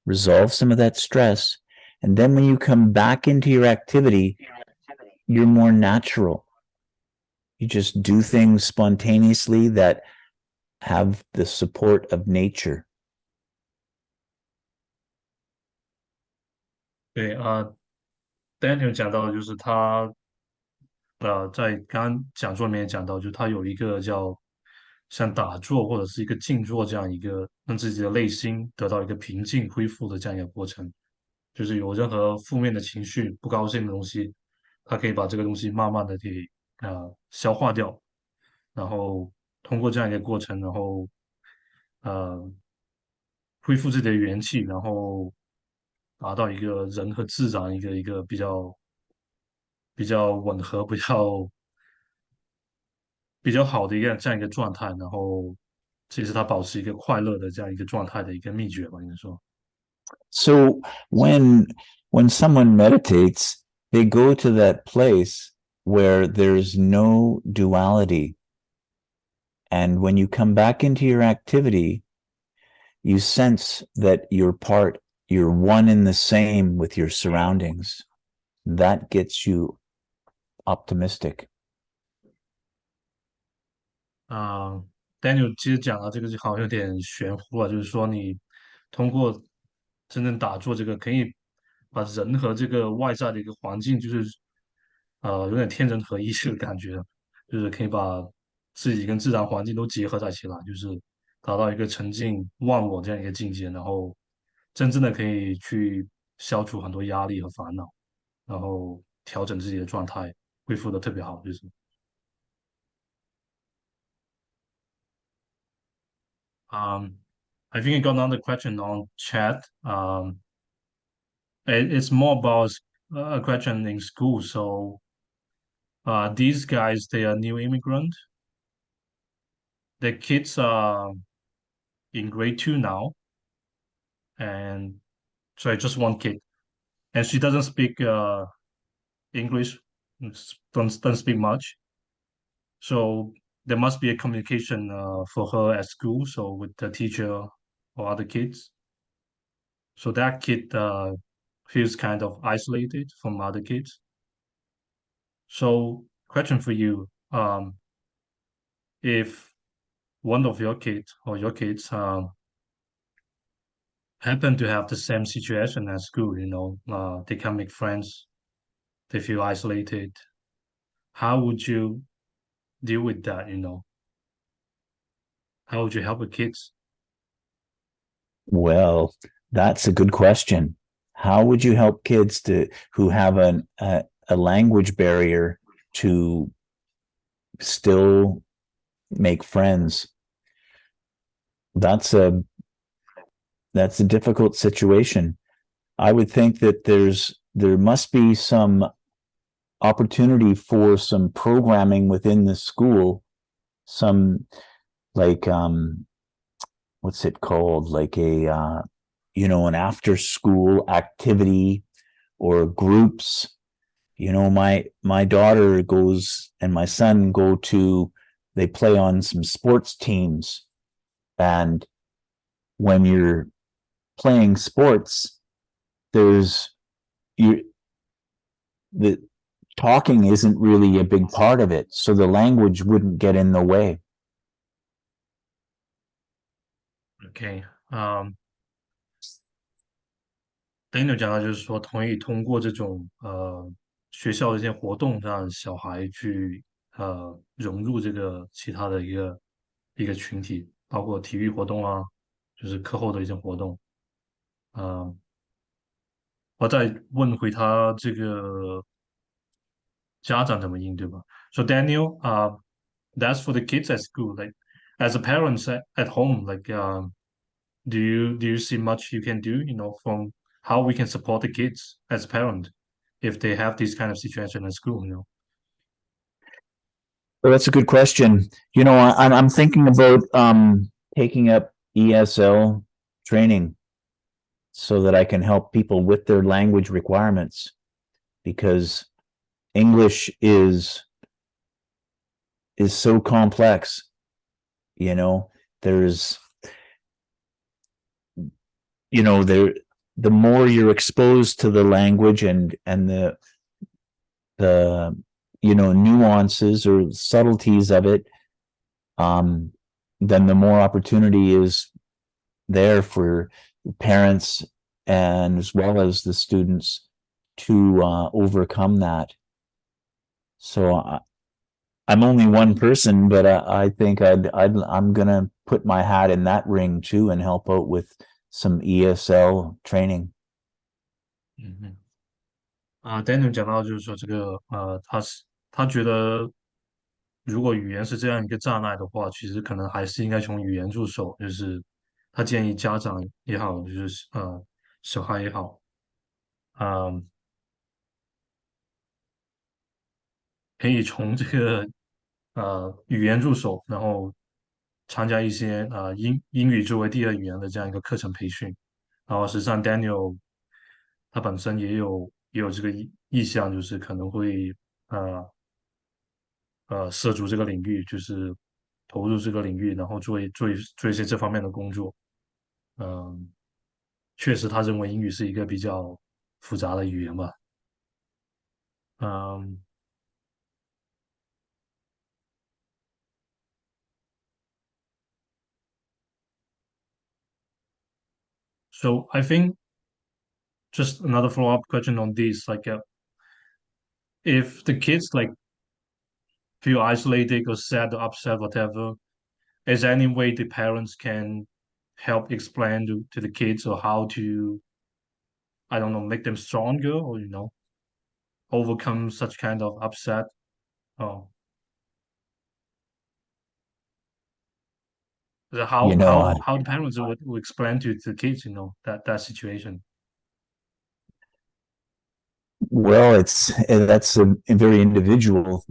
resolve some of that stress, and then when you come back into your activity, you're more natural. You just do things spontaneously that have the support of nature. 对Daniel 讲到就是他在刚刚讲座里面也讲到，就是他有一个叫像打坐或者是一个静坐这样一个让自己的内心得到一个平静恢复的这样一个过程。就是有任何负面的情绪、不高兴的东西，他可以把这个东西慢慢的给消化掉，然后通过这样一个过程，然后呃恢复自己的元气，然后达到一个人和自然一个比较吻合、比较好的这样一个状态，然后这也是他保持一个快乐的这样一个状态的一个秘诀吧，应该说。So when someone meditates, they go to that place where there's no duality. And when you come back into your activity, you sense that you're one and the same with your surroundings. That gets you optimistic. Daniel 其实讲的这个就好像有点玄乎了，就是说你通过真正打坐这个，可以把人和这个外在的一个环境，就是有点天人合一的感觉，就是可以把自己跟自然环境都结合在起来，就是达到一个沉浸忘我这样一个境界，然后真正的可以去消除很多压力和烦恼，然后调整自己的状态，恢复的特别好，就是。I think I got another question on chat. It's more about a question in school. So, these guys, they are new immigrant. The kids are in grade 2 now, and so I just one kid, and she doesn't speak English, don't speak much. So there must be a communication for her at school, so with the teacher or other kids. So that kid feels kind of isolated from other kids. So, question for you: if one of your kids or your kids happen to have the same situation at school, they can't make friends, they feel isolated. How would you deal with that? How would you help the kids? Well, that's a good question. How would you help kids who have a language barrier to still make friends? That's a difficult situation. I would think that there must be some opportunity for some programming within the school, some like what's it called, like a an after school activity or groups. My daughter goes and my son they play on some sports teams, and when you're playing sports, the talking isn't really a big part of it, so the language wouldn't get in the way. OK，Daniel 讲到就是说，同意通过这种学校的一些活动，让小孩去融入这个其他的一个群体，包括体育活动啊，就是课后的一些活动。我再问回他这个家长怎么应对吧。So Daniel, that's for the kids at school. Like as a parents at home, like do you see much you can do? From how we can support the kids as a parent if they have this kind of situation at school. Well, that's a good question. I'm thinking about taking up ESL training so that I can help people with their language requirements, because English is so complex. There's the more you're exposed to the language and the nuances or subtleties of it, then the more opportunity is there for parents and as well as the students to overcome that. So I'm only one person, but I think I'm gonna put my hat in that ring too and help out with some ESL training. Daniel 讲到就是说这个他觉得如果语言是这样一个障碍的话，其实可能还是应该从语言入手。就是他建议家长也好，就是小孩也好，可以从这个语言入手，然后参加一些英语作为第二语言的这样一个课程培训。然后实际上 Daniel 他本身也有这个意向，就是可能会涉足这个领域，就是投入这个领域，然后做一些这方面的工作。确实他认为英语是一个比较复杂的语言吧。嗯。So I think just another follow-up question on this, like if the kids like feel isolated or sad or upset, whatever, is there any way the parents can help explain to the kids or how to, I don't know, make them stronger or overcome such kind of upset? Oh, how You know, how the parents would explain to the kids, that situation. well, that's a very individual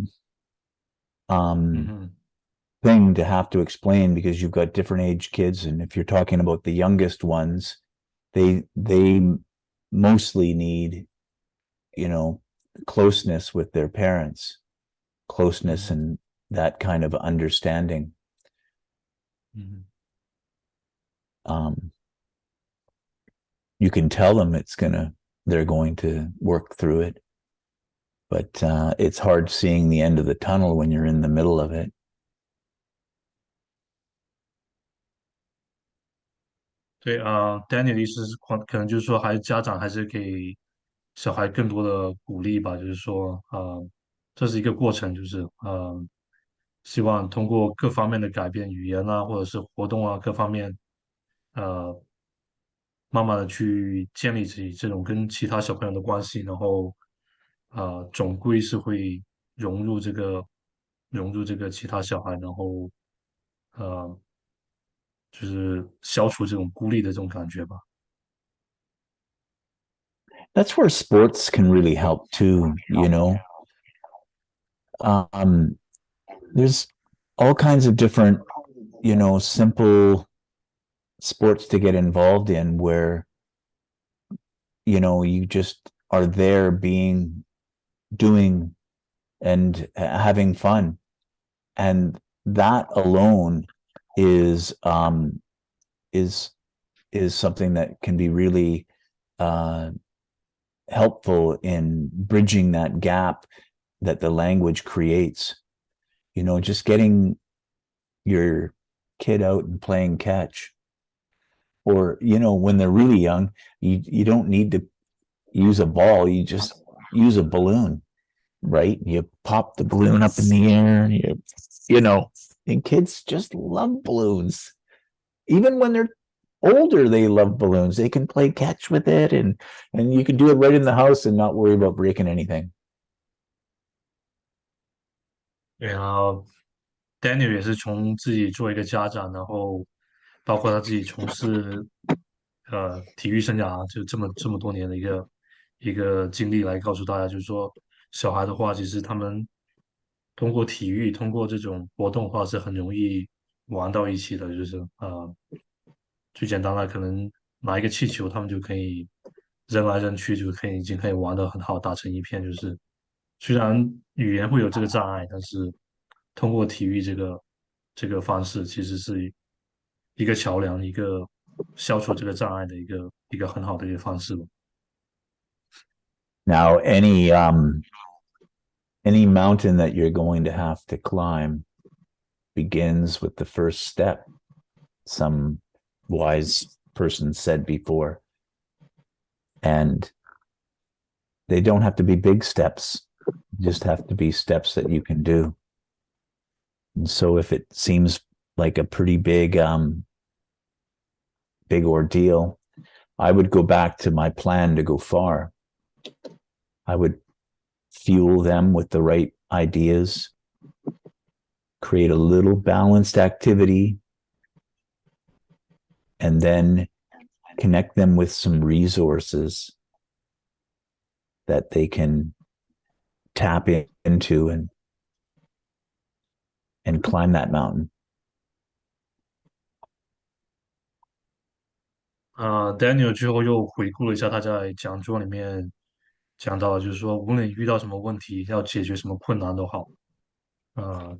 Mm-hmm. thing to have to explain because you've got different age kids, and if you're talking about the youngest ones, they mostly need, you know, closeness with their parents, closeness and that kind of understanding. You can tell them they're going to work through it, but it's hard seeing the end of the tunnel when you're in the middle of it. 对Daniel 的意思是，可能就是说，家长还是给小孩更多的鼓励吧，就是说，这是一个过程，就是希望通过各方面的改变，语言啊，或者是活动啊，各方面，呃，慢慢的去建立起这种跟其他小朋友的关系，然后，总归是会融入这个其他小孩，然后，呃，就是消除这种孤立的这种感觉吧。That's where sports can really help too, you know. There's all kinds of different, you know, simple sports to get involved in where, you know, you just are there doing and having fun. And that alone is something that can be really helpful in bridging that gap that the language creates. You know, just getting your kid out and playing catch, or, you know, when they're really young, you don't need to use a ball, you just use a balloon, right? You pop the balloon up in the air, and you know, and kids just love balloons. Even when they're older, they love balloons. They can play catch with it, and you can do it right in the house and not worry about breaking anything. 然后 Daniel 也是从自己做一个家长，然后包括他自己从事体育生涯，就这么多年的一个经历来告诉大家，就是说小孩的话，其实他们通过体育，通过这种活动的话，是很容易玩到一起的，就是最简单的可能拿一个气球，他们就可以扔来扔去，就已经可以玩得很好，打成一片。就是虽然语言会有这个障碍，但是通过体育这个方式，其实是一个桥梁，一个消除这个障碍的一个很好的一个方式吧。Now, any mountain that you're going to have to climb begins with the first step, some wise person said before. And they don't have to be big steps, just have to be steps that you can do. And so if it seems like a pretty big ordeal, I would go back to my plan to go far. I would fuel them with the right ideas, create a little balanced activity, and then connect them with some resources that they can tap into and climb that mountain. Daniel 最后又回顾了一下他在讲座里面讲到，就是说无论你遇到什么问题，要解决什么困难都好，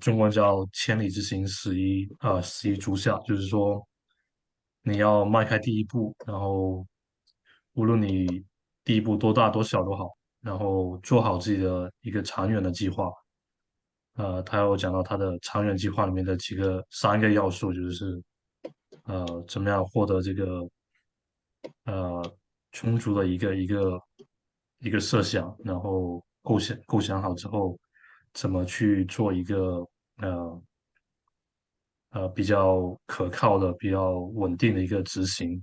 中文叫千里之行，始于足下，就是说你要迈开第一步，然后无论你第一步多大多小都好，然后做好自己的一个长远的计划。他有讲到他的长远计划里面的三个要素，就是怎么样获得这个充足的一个设想，然后构想好之后，怎么去做一个呃比较可靠的、比较稳定的一个执行，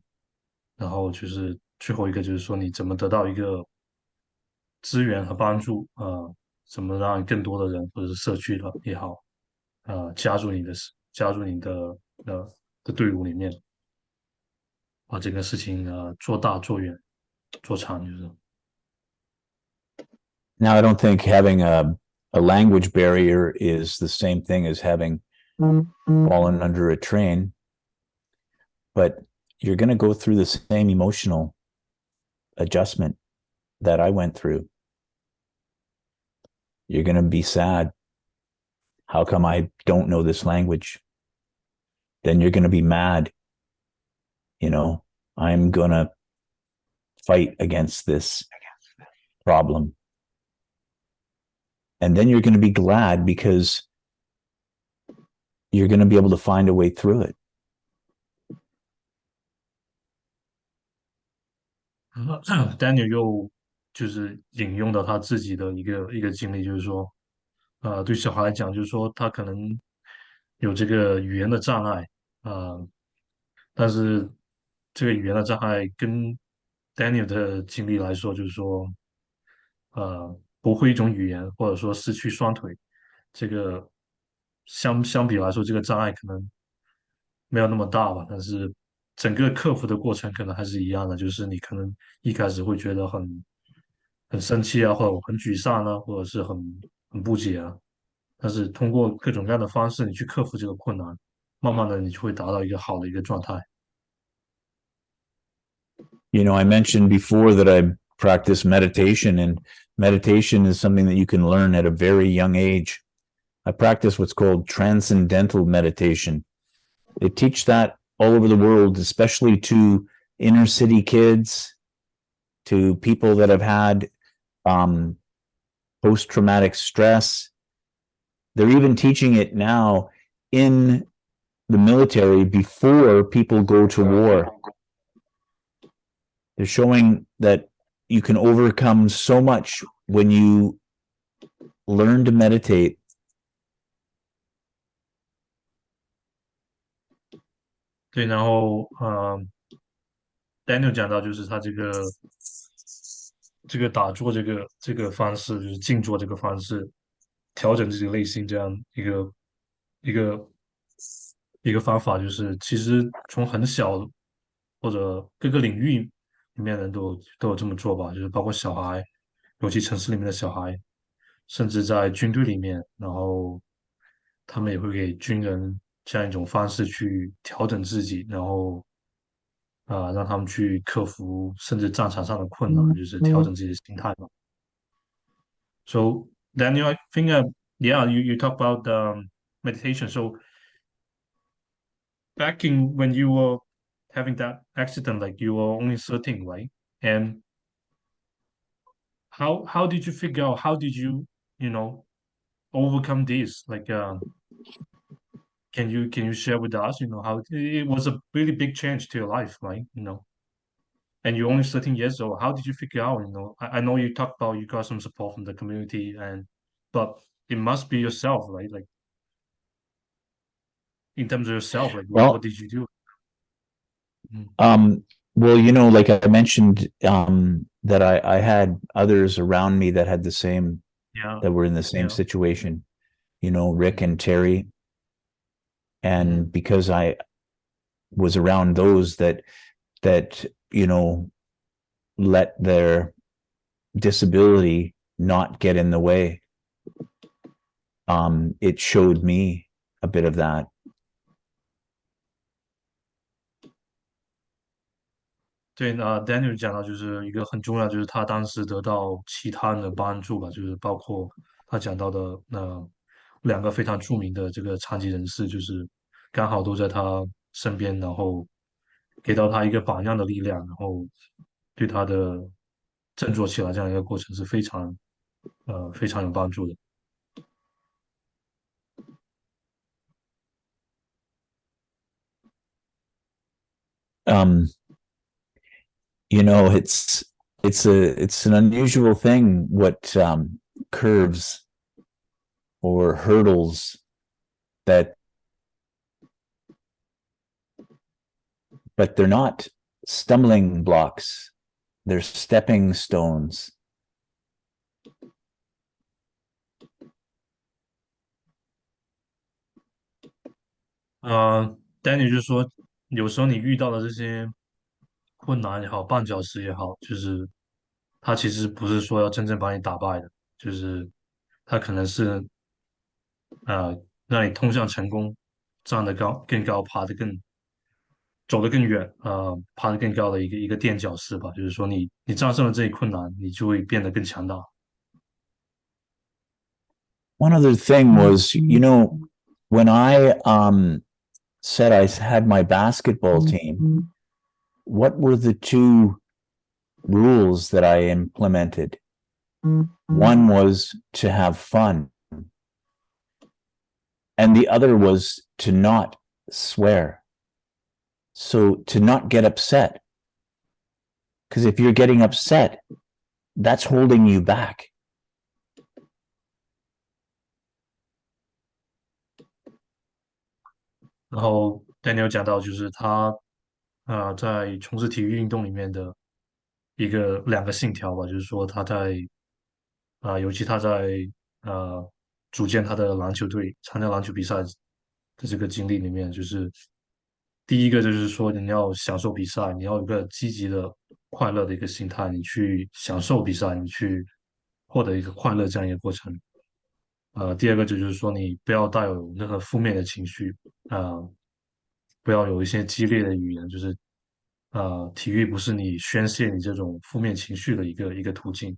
然后就是最后一个就是说你怎么得到一个资源和帮助怎么让更多的人或者是社区的也好，加入你的队伍里面，把这个事情做大做远做长，就是。Now, I don't think having a language barrier is the same thing as having fallen under a train, but you're going to go through the same emotional adjustment that I went through. You're going to be sad. How come I don't know this language? Then you're going to be mad. I'm going to fight against this problem. And then you're going to be glad because you're going to be able to find a way through it. Daniel 又就是引用到他自己的一个经历，就是说，对小孩来讲，就是说他可能有这个语言的障碍，但是这个语言的障碍跟 Daniel 的经历来说，就是说，不会一种语言，或者说失去双腿，这个相比来说，这个障碍可能没有那么大吧，但是整个克服的过程可能还是一样的，就是你可能一开始会觉得很生气啊，或者很沮丧啊，或者是很不解啊，但是通过各种各样的方式，你去克服这个困难，慢慢的你就会达到一个好的一个状态。I mentioned before that I practice meditation, and meditation is something that you can learn at a very young age. I practice what's called transcendental meditation. They teach that all over the world, especially to inner city kids, to people that have had post-traumatic stress. They're even teaching it now in the military before people go to war. They're showing that you can overcome so much when you learn to meditate. 对，然后Daniel 讲到就是他这个打坐这个方式，就是静坐这个方式，调整自己的内心这样一个一个方法，就是其实从很小或者各个领域里面的人都有这么做吧，就是包括小孩，尤其城市里面的小孩，甚至在军队里面，然后他们也会给军人这样一种方式去调整自己，然后让他们去克服甚至战场上的困难，就是调整自己的心态嘛。So Daniel, I think yeah, you talk about meditation. So back in when you were having that accident, like you were only 13, right? And how did you figure out how did you know overcome this? Like can you share with us, how it was a really big change to your life, right? And you're only 13 years old. How did you figure out? I know you talked about you got some support from the community, but it must be yourself, right? Like in terms of yourself, like what, Well, what did you do? well, like I mentioned, that I had others around me that had the same, Yeah, that were in the same yeah, situation, Rick and Terry. And because I was around those that, let their disability not get in the way, it showed me a bit of that. 对，那 Daniel 讲到就是一个很重要，就是他当时得到其他人的帮助吧，就是包括他讲到的两个非常著名的这个残疾人士，就是刚好都在他身边，然后给到他一个榜样的力量，然后对他的振作起来这样一个过程是非常有帮助的。Um, it's an unusual thing what curves or hurdles that, but they're not stumbling blocks, they're stepping stones. Danny 就说，有时候你遇到的这些困难也好，绊脚石也好，就是他其实不是说要真正把你打败的，就是他可能是让你通向成功站得更高，走得更远，爬得更高的一个垫脚石吧。就是说你战胜了这一困难，你就会变得更强大。One other thing was, when I said I had my basketball team, what were the two rules that I implemented? One was to have fun, and the other was to not swear. So to not get upset. Because if you're getting upset, that's holding you back. 然后 Daniel 讲到，就是他在从事体育运动里面的两个信条吧，就是说尤其他在组建他的篮球队、参加篮球比赛的这个经历里面，就是第一个就是说你要享受比赛，你要有一个积极的、快乐的一个心态，你去享受比赛，你去获得一个快乐这样一个过程。第二个就是说你不要带有任何负面的情绪，不要有一些激烈的语言，就是体育不是你宣泄你这种负面情绪的一个途径，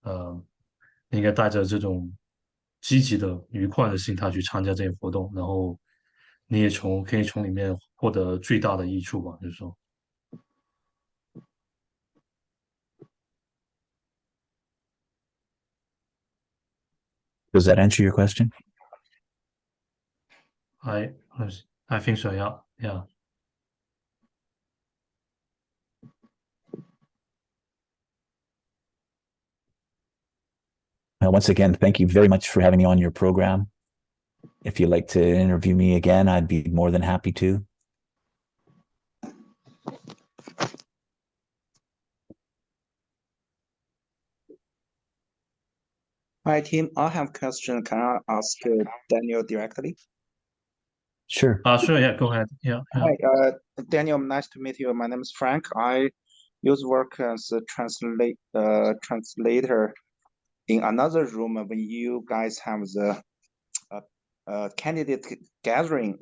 呃，你应该带着这种积极的、愉快的心态去参加这些活动，然后你也可以从里面获得最大的益处吧，就是说。Does that answer your question? I I think so, yeah, yeah. Once again, thank you very much for having me on your program. If you'd like to interview me again, I'd be more than happy to. Hi, Tim. I have a question. Can I ask Daniel directly? Sure. Sure, yeah, go ahead. Yeah, yeah. Hi, Daniel. Nice to meet you. My name is Frank. I used to work as a translator in another room when you guys have the candidate gathering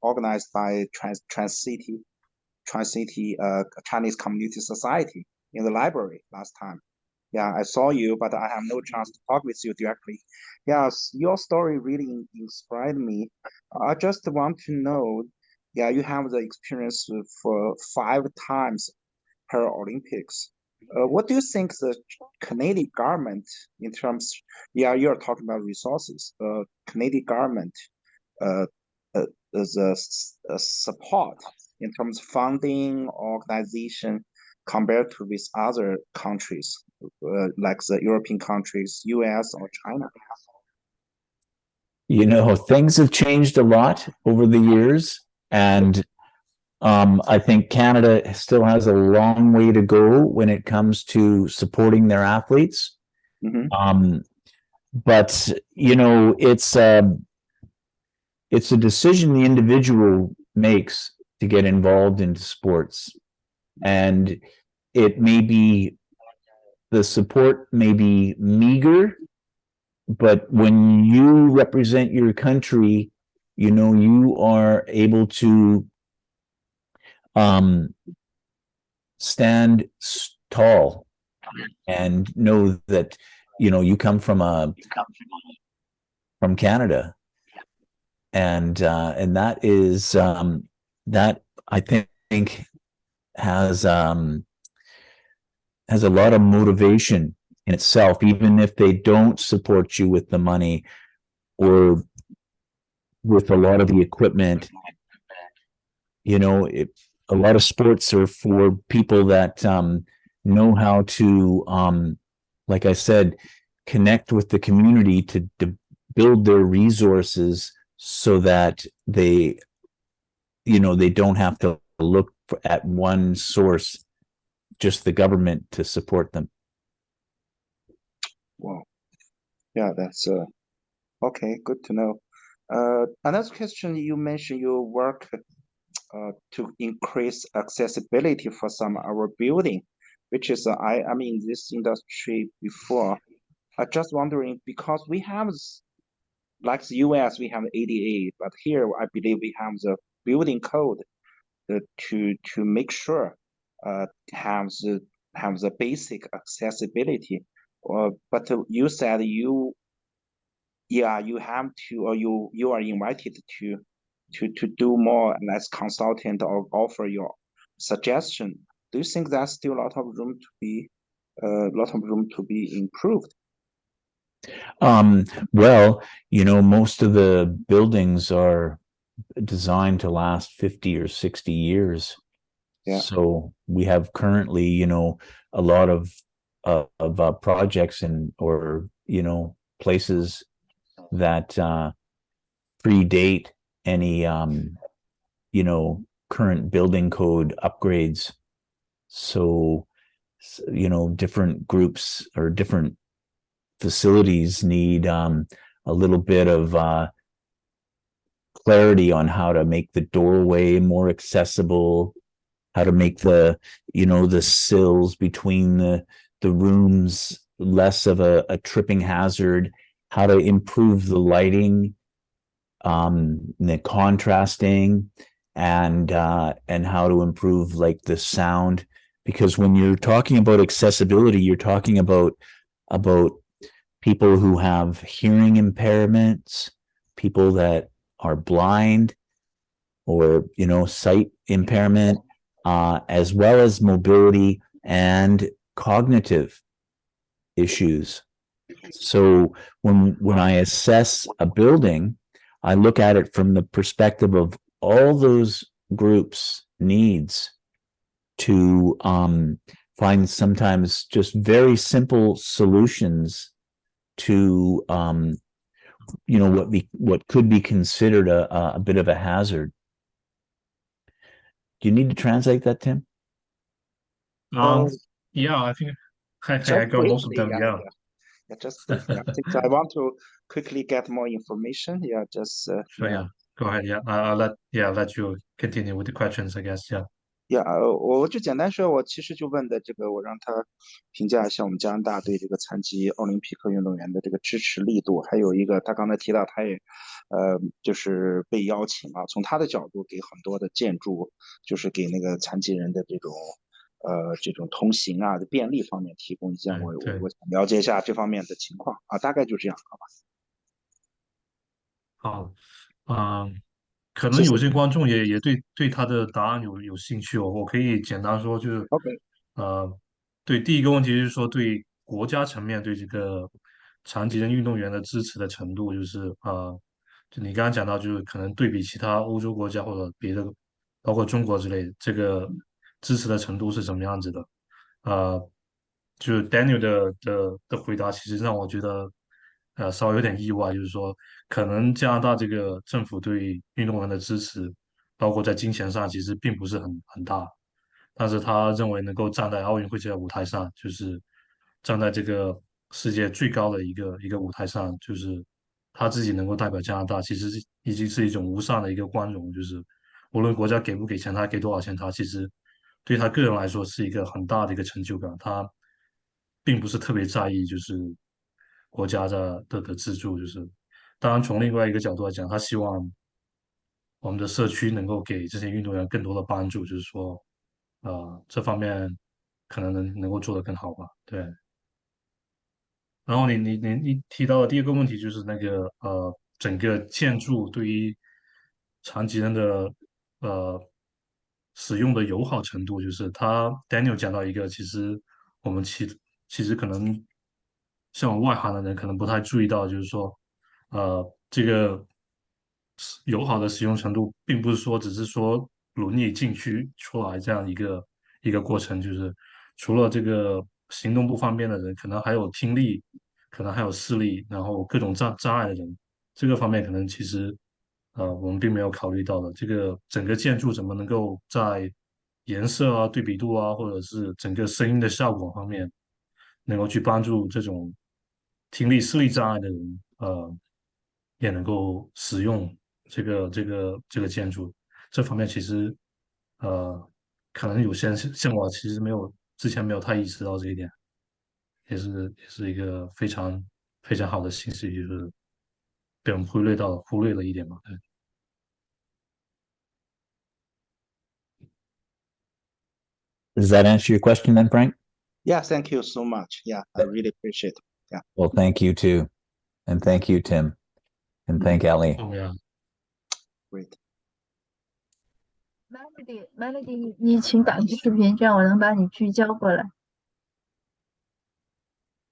organized by Trans-City Chinese Community Society in the library last time. Yeah, I saw you, but I have no chance to talk with you directly. Yes, your story really inspired me. I just want to know, yeah, you have the experience for 5 times Paralympics. What do you think the Canadian government, in terms, yeah, you're talking about resources, Canadian government, uh, the support in terms of funding, organization, compared to with other countries, like the European countries, US or China? Things have changed a lot over the years, and I think Canada still has a long way to go when it comes to supporting their athletes. Mm-hmm. But it's a decision the individual makes to get involved into sports, and the support may be meager, but when you represent your country, you are able to stand tall and know that you come from Canada, and that is that I think has a lot of motivation in itself, even if they don't support you with the money or with a lot of the equipment. A lot of sports are for people that know how to, like I said, connect with the community to build their resources so that they don't have to look at one source, just the government, to support them. Wow. Yeah, that's okay. Good to know. Another question, you mentioned you work to increase accessibility for some our building, which is I'm in this industry before. I just wondering, because we have like the US, we have ADA, but here I believe we have the building code to make sure have the basic accessibility. But you said you have to, or you are invited to do more as consultant or offer your suggestion. Do you think there's still a lot of room to be improved? Well, most of the buildings are designed to last 50 or 60 years. Yeah. So we have currently, a lot of projects or places that predate any current building code upgrades. So different groups or different facilities need a little bit of clarity on how to make the doorway more accessible, how to make the sills between the rooms less of a tripping hazard, how to improve the lighting, the contrasting, and how to improve like the sound. Because when you're talking about accessibility, you're talking about people who have hearing impairments, people that are blind, or sight impairment, as well as mobility and cognitive issues. So when I assess a building, I look at it from the perspective of all those groups' needs to find sometimes just very simple solutions to what could be considered a bit of a hazard. Do you need to translate that, Tim? Yeah, I think I Just got most of briefly, them. Yeah. Yeah, just briefly. I think I want to quickly get more information. Yeah, just Sure. Yeah. Go ahead. Yeah. I'll let you continue with the questions, I guess. Yeah.我就简单说，我其实就问的这个，我让他评价一下我们加拿大对这个残疾奥林匹克运动员的这个支持力度，还有一个他刚才提到他也就是被邀请啊，从他的角度给很多的建筑，就是给那个残疾人的这种通行啊的便利方面提供意见，我想了解一下这方面的情况啊，大概就这样，好吧？好，可能有些观众也对他的答案有兴趣哦，我可以简单说，就是 OK，对，第一个问题就是说对国家层面对这个残疾人运动员的支持的程度，就是就你刚刚讲到，就是可能对比其他欧洲国家或者别的，包括中国之类的，这个支持的程度是怎么样子的？就是 Daniel 的回答，其实让我觉得稍微有点意外，就是说可能加拿大这个政府对运动员的支持，包括在金钱上，其实并不是很大，但是他认为能够站在奥运会这个舞台上，就是站在这个世界最高的一个舞台上，就是他自己能够代表加拿大，其实已经是一种无上的一个光荣，就是无论国家给不给钱，他给多少钱，他其实对他个人来说是一个很大的一个成就感，他并不是特别在意就是国家的资助，就是当然从另外一个角度来讲，他希望我们的社区能够给这些运动员更多的帮助，就是说，这方面可能能够做得更好吧。对。然后你提到的第二个问题就是那个整个建筑对于残疾人的使用的友好程度，就是Daniel 讲到一个，其实我们其实可能像外行的人可能不太注意到，就是说这个友好的使用程度，并不是说只是说轮椅进去出来这样一个过程，就是除了这个行动不方便的人，可能还有听力，可能还有视力，然后各种障碍的人，这个方面可能其实我们并没有考虑到的。这个整个建筑怎么能够在颜色啊、对比度啊，或者是整个声音的效果方面，能够去帮助这种听力、视力障碍的人，也能够使用这个建筑。这方面其实可能有些人像我，其实之前没有太意识到这一点，也是一个非常非常好的信息，就是被我们忽略了一点嘛。对。Does that answer your question then, Frank? Yeah, thank you so much. Yeah, I really appreciate it. Yeah. Well, thank you too. And thank you, Tim. And thank Ellie. Oh yeah. Great. Melody，你请打开视频，这样我能把你聚焦过来。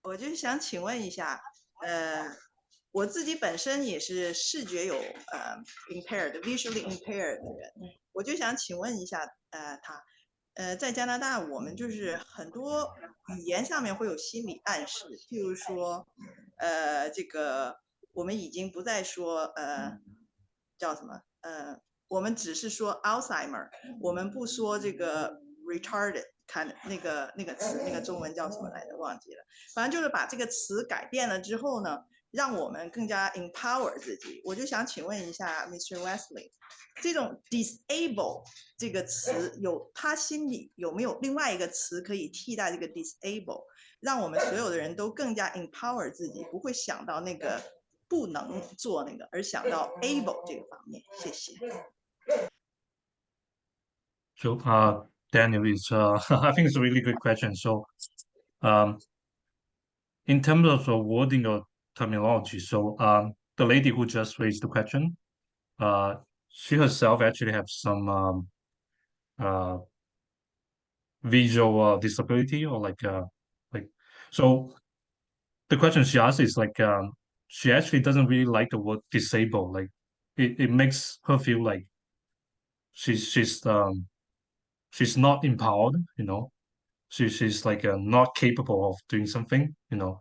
我就想请问一下，我自己本身也是视觉有visually impaired 的人，我就想请问一下，在加拿大我们就是很多语言上面会有心理暗示，譬如说，这个我们已经不再说叫什么我们只是说 Alzheimer， 我们不说这个 retarded。看那个词，那个中文叫什么来着？忘记了。反正就是把这个词改变了之后呢，让我们更加 empower 自己。我就想请问一下 Mr. Westley， 这种 disable 这个词他心里有没有另外一个词可以替代这个 disable， 让我们所有的人都更加 empower 自己，不会想到那个不能做那个，而想到 able 这个方面。谢谢。So, Daniel, I think it's a really good question. So, in terms of wording or terminology, so the lady who just raised the question, she herself actually have some visual disability or like so. The question she asked is like she actually doesn't really like the word disabled. Like it makes her feel like she's not empowered, you know. She's like not capable of doing something, you know.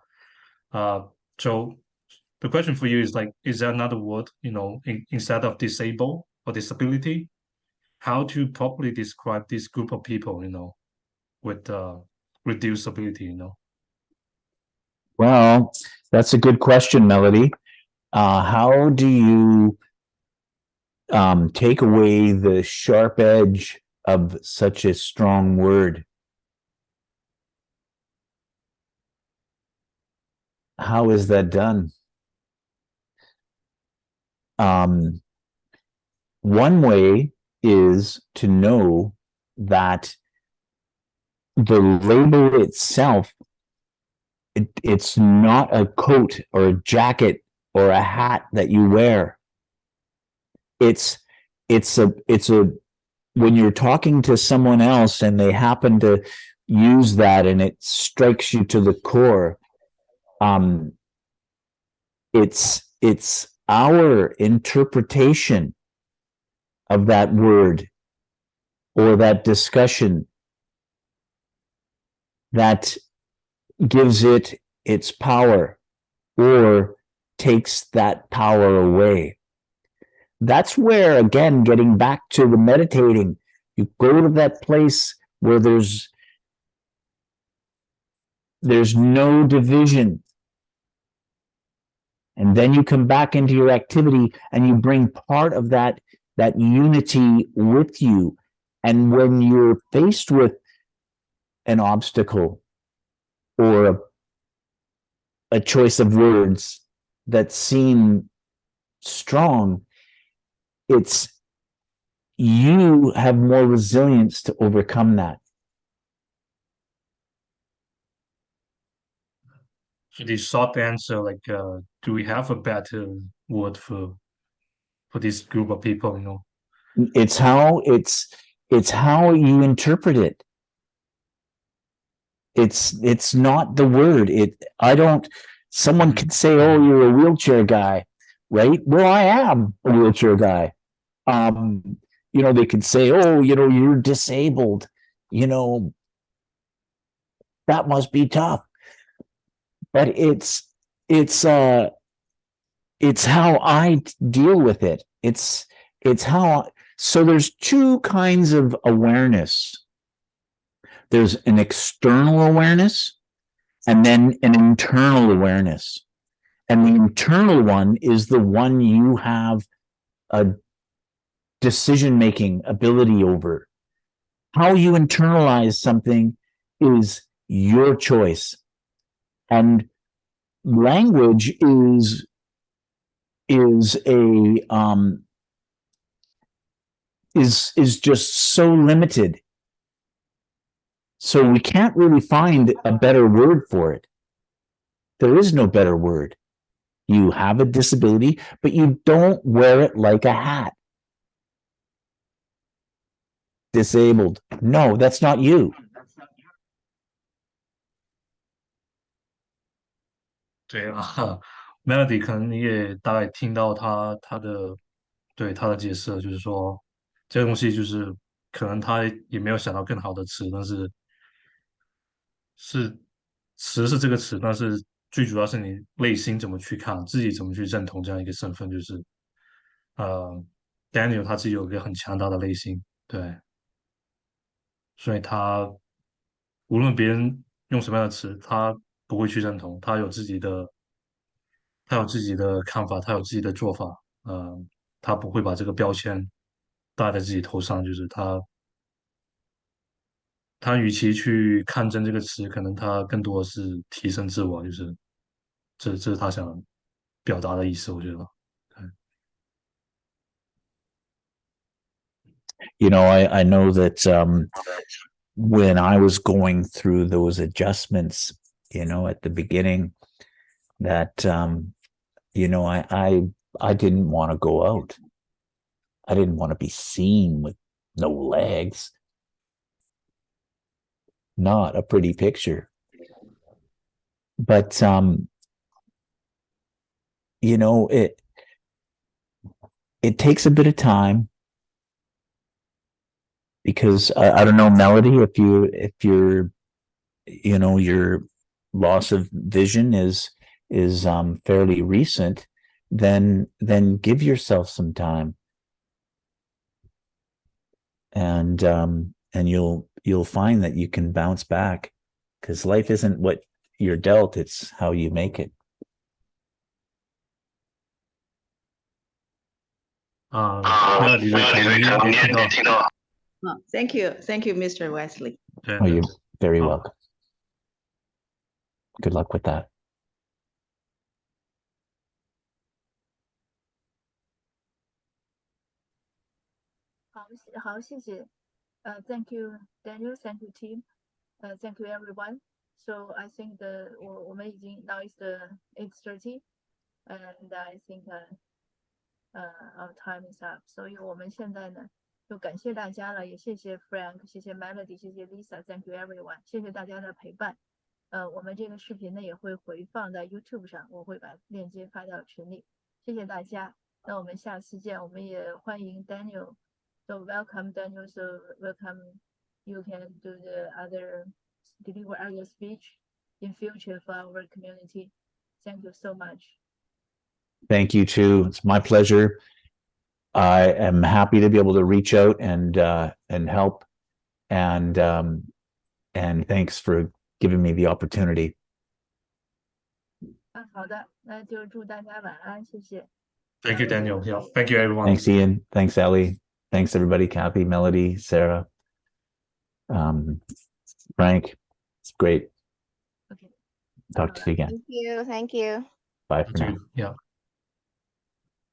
So the question for you is like, is there another word, you know, instead of disabled or disability? How to properly describe this group of people, you know, with reduced ability, you know? Well, that's a good question, Melody. How do you take away the sharp edge of such a strong word? How is that done? One way is to know that the label itself, it's not a coat or a jacket or a hat that you wear. It's a when you're talking to someone else and they happen to use that and it strikes you to the core, it's our interpretation of that word or that discussion that gives it its power or takes that power away. That's where, again, getting back to the meditating, you go to that place where there's no division. And then you come back into your activity and you bring part of that unity with you. And when you're faced with an obstacle or a choice of words that seem strong, it's you have more resilience to overcome that. So the short answer, like, do we have a better word for this group of people, you know? It's how you interpret it. It's not the word. Someone could say, oh, you're a wheelchair guy, right? Well, I am a wheelchair guy. You know, they could say, oh, you know, you're disabled, you know, that must be tough. But it's how I deal with it. So there's two kinds of awareness. There's an external awareness and then an internal awareness. And the internal one is the one you have a decision-making ability over. How you internalize something is your choice. And language is is just so limited. So we can't really find a better word for it. There is no better word. You have a disability, but you don't wear it like a hat. Disabled. No, that's not you. 对啊，Melody 可能你也大概听到他的解释，就是说这个东西就是可能他也没有想到更好的词，但是词是这个词，但是最主要是你内心怎么去看，自己怎么去认同这样一个身份，就是Daniel 他自己有一个很强大的内心，对，所以他无论别人用什么样的词，他不会去认同，他有自己的看法，他有自己的做法，他不会把这个标签搭在自己头上，就是他与其去抗争这个词，可能他更多的是提升自我，就是这是他想表达的意思，我觉得。You know, I know that when I was going through those adjustments, you know, at the beginning, that you know, I didn't want to go out. I didn't want to be seen with no legs. Not a pretty picture. But you know, it takes a bit of time, because I don't know, Melody, if you're you know, your loss of vision is fairly recent, then give yourself some time, and you'll find that you can bounce back, because life isn't what you're dealt, it's how you make it. Melody 可能你也听到。Thank you, Mr. Westley. Oh, you're very welcome. Good luck with that. 好，谢谢。Thank you, Daniel. Thank you, team. Thank you, everyone. So I think我们已经 now is the 8:30, and I think our time is up. 所以我们现在呢，就感谢大家了，也谢谢 Frank， 谢谢 Melody， 谢谢 Lisa。Thank you, everyone. 谢谢大家的陪伴。我们这个视频呢也会回放在 YouTube 上，我会把链接发到群里。谢谢大家，那我们下次见。我们也欢迎 Daniel。So welcome, Daniel. So welcome. You can do the deliver other speech in future for our community. Thank you so much. Thank you too. It's my pleasure. I am happy to be able to reach out and help, and thanks for giving me the opportunity. 好的，那就祝大家晚安，谢谢。Thank you, Daniel. Yeah, thank you, everyone. Thanks, Ian. Thanks, Ellie. Thanks, everybody. Kathy, Melody, Sarah, Frank. It's great. Okay. Talk to you again. Thank you. Bye for now. Yeah.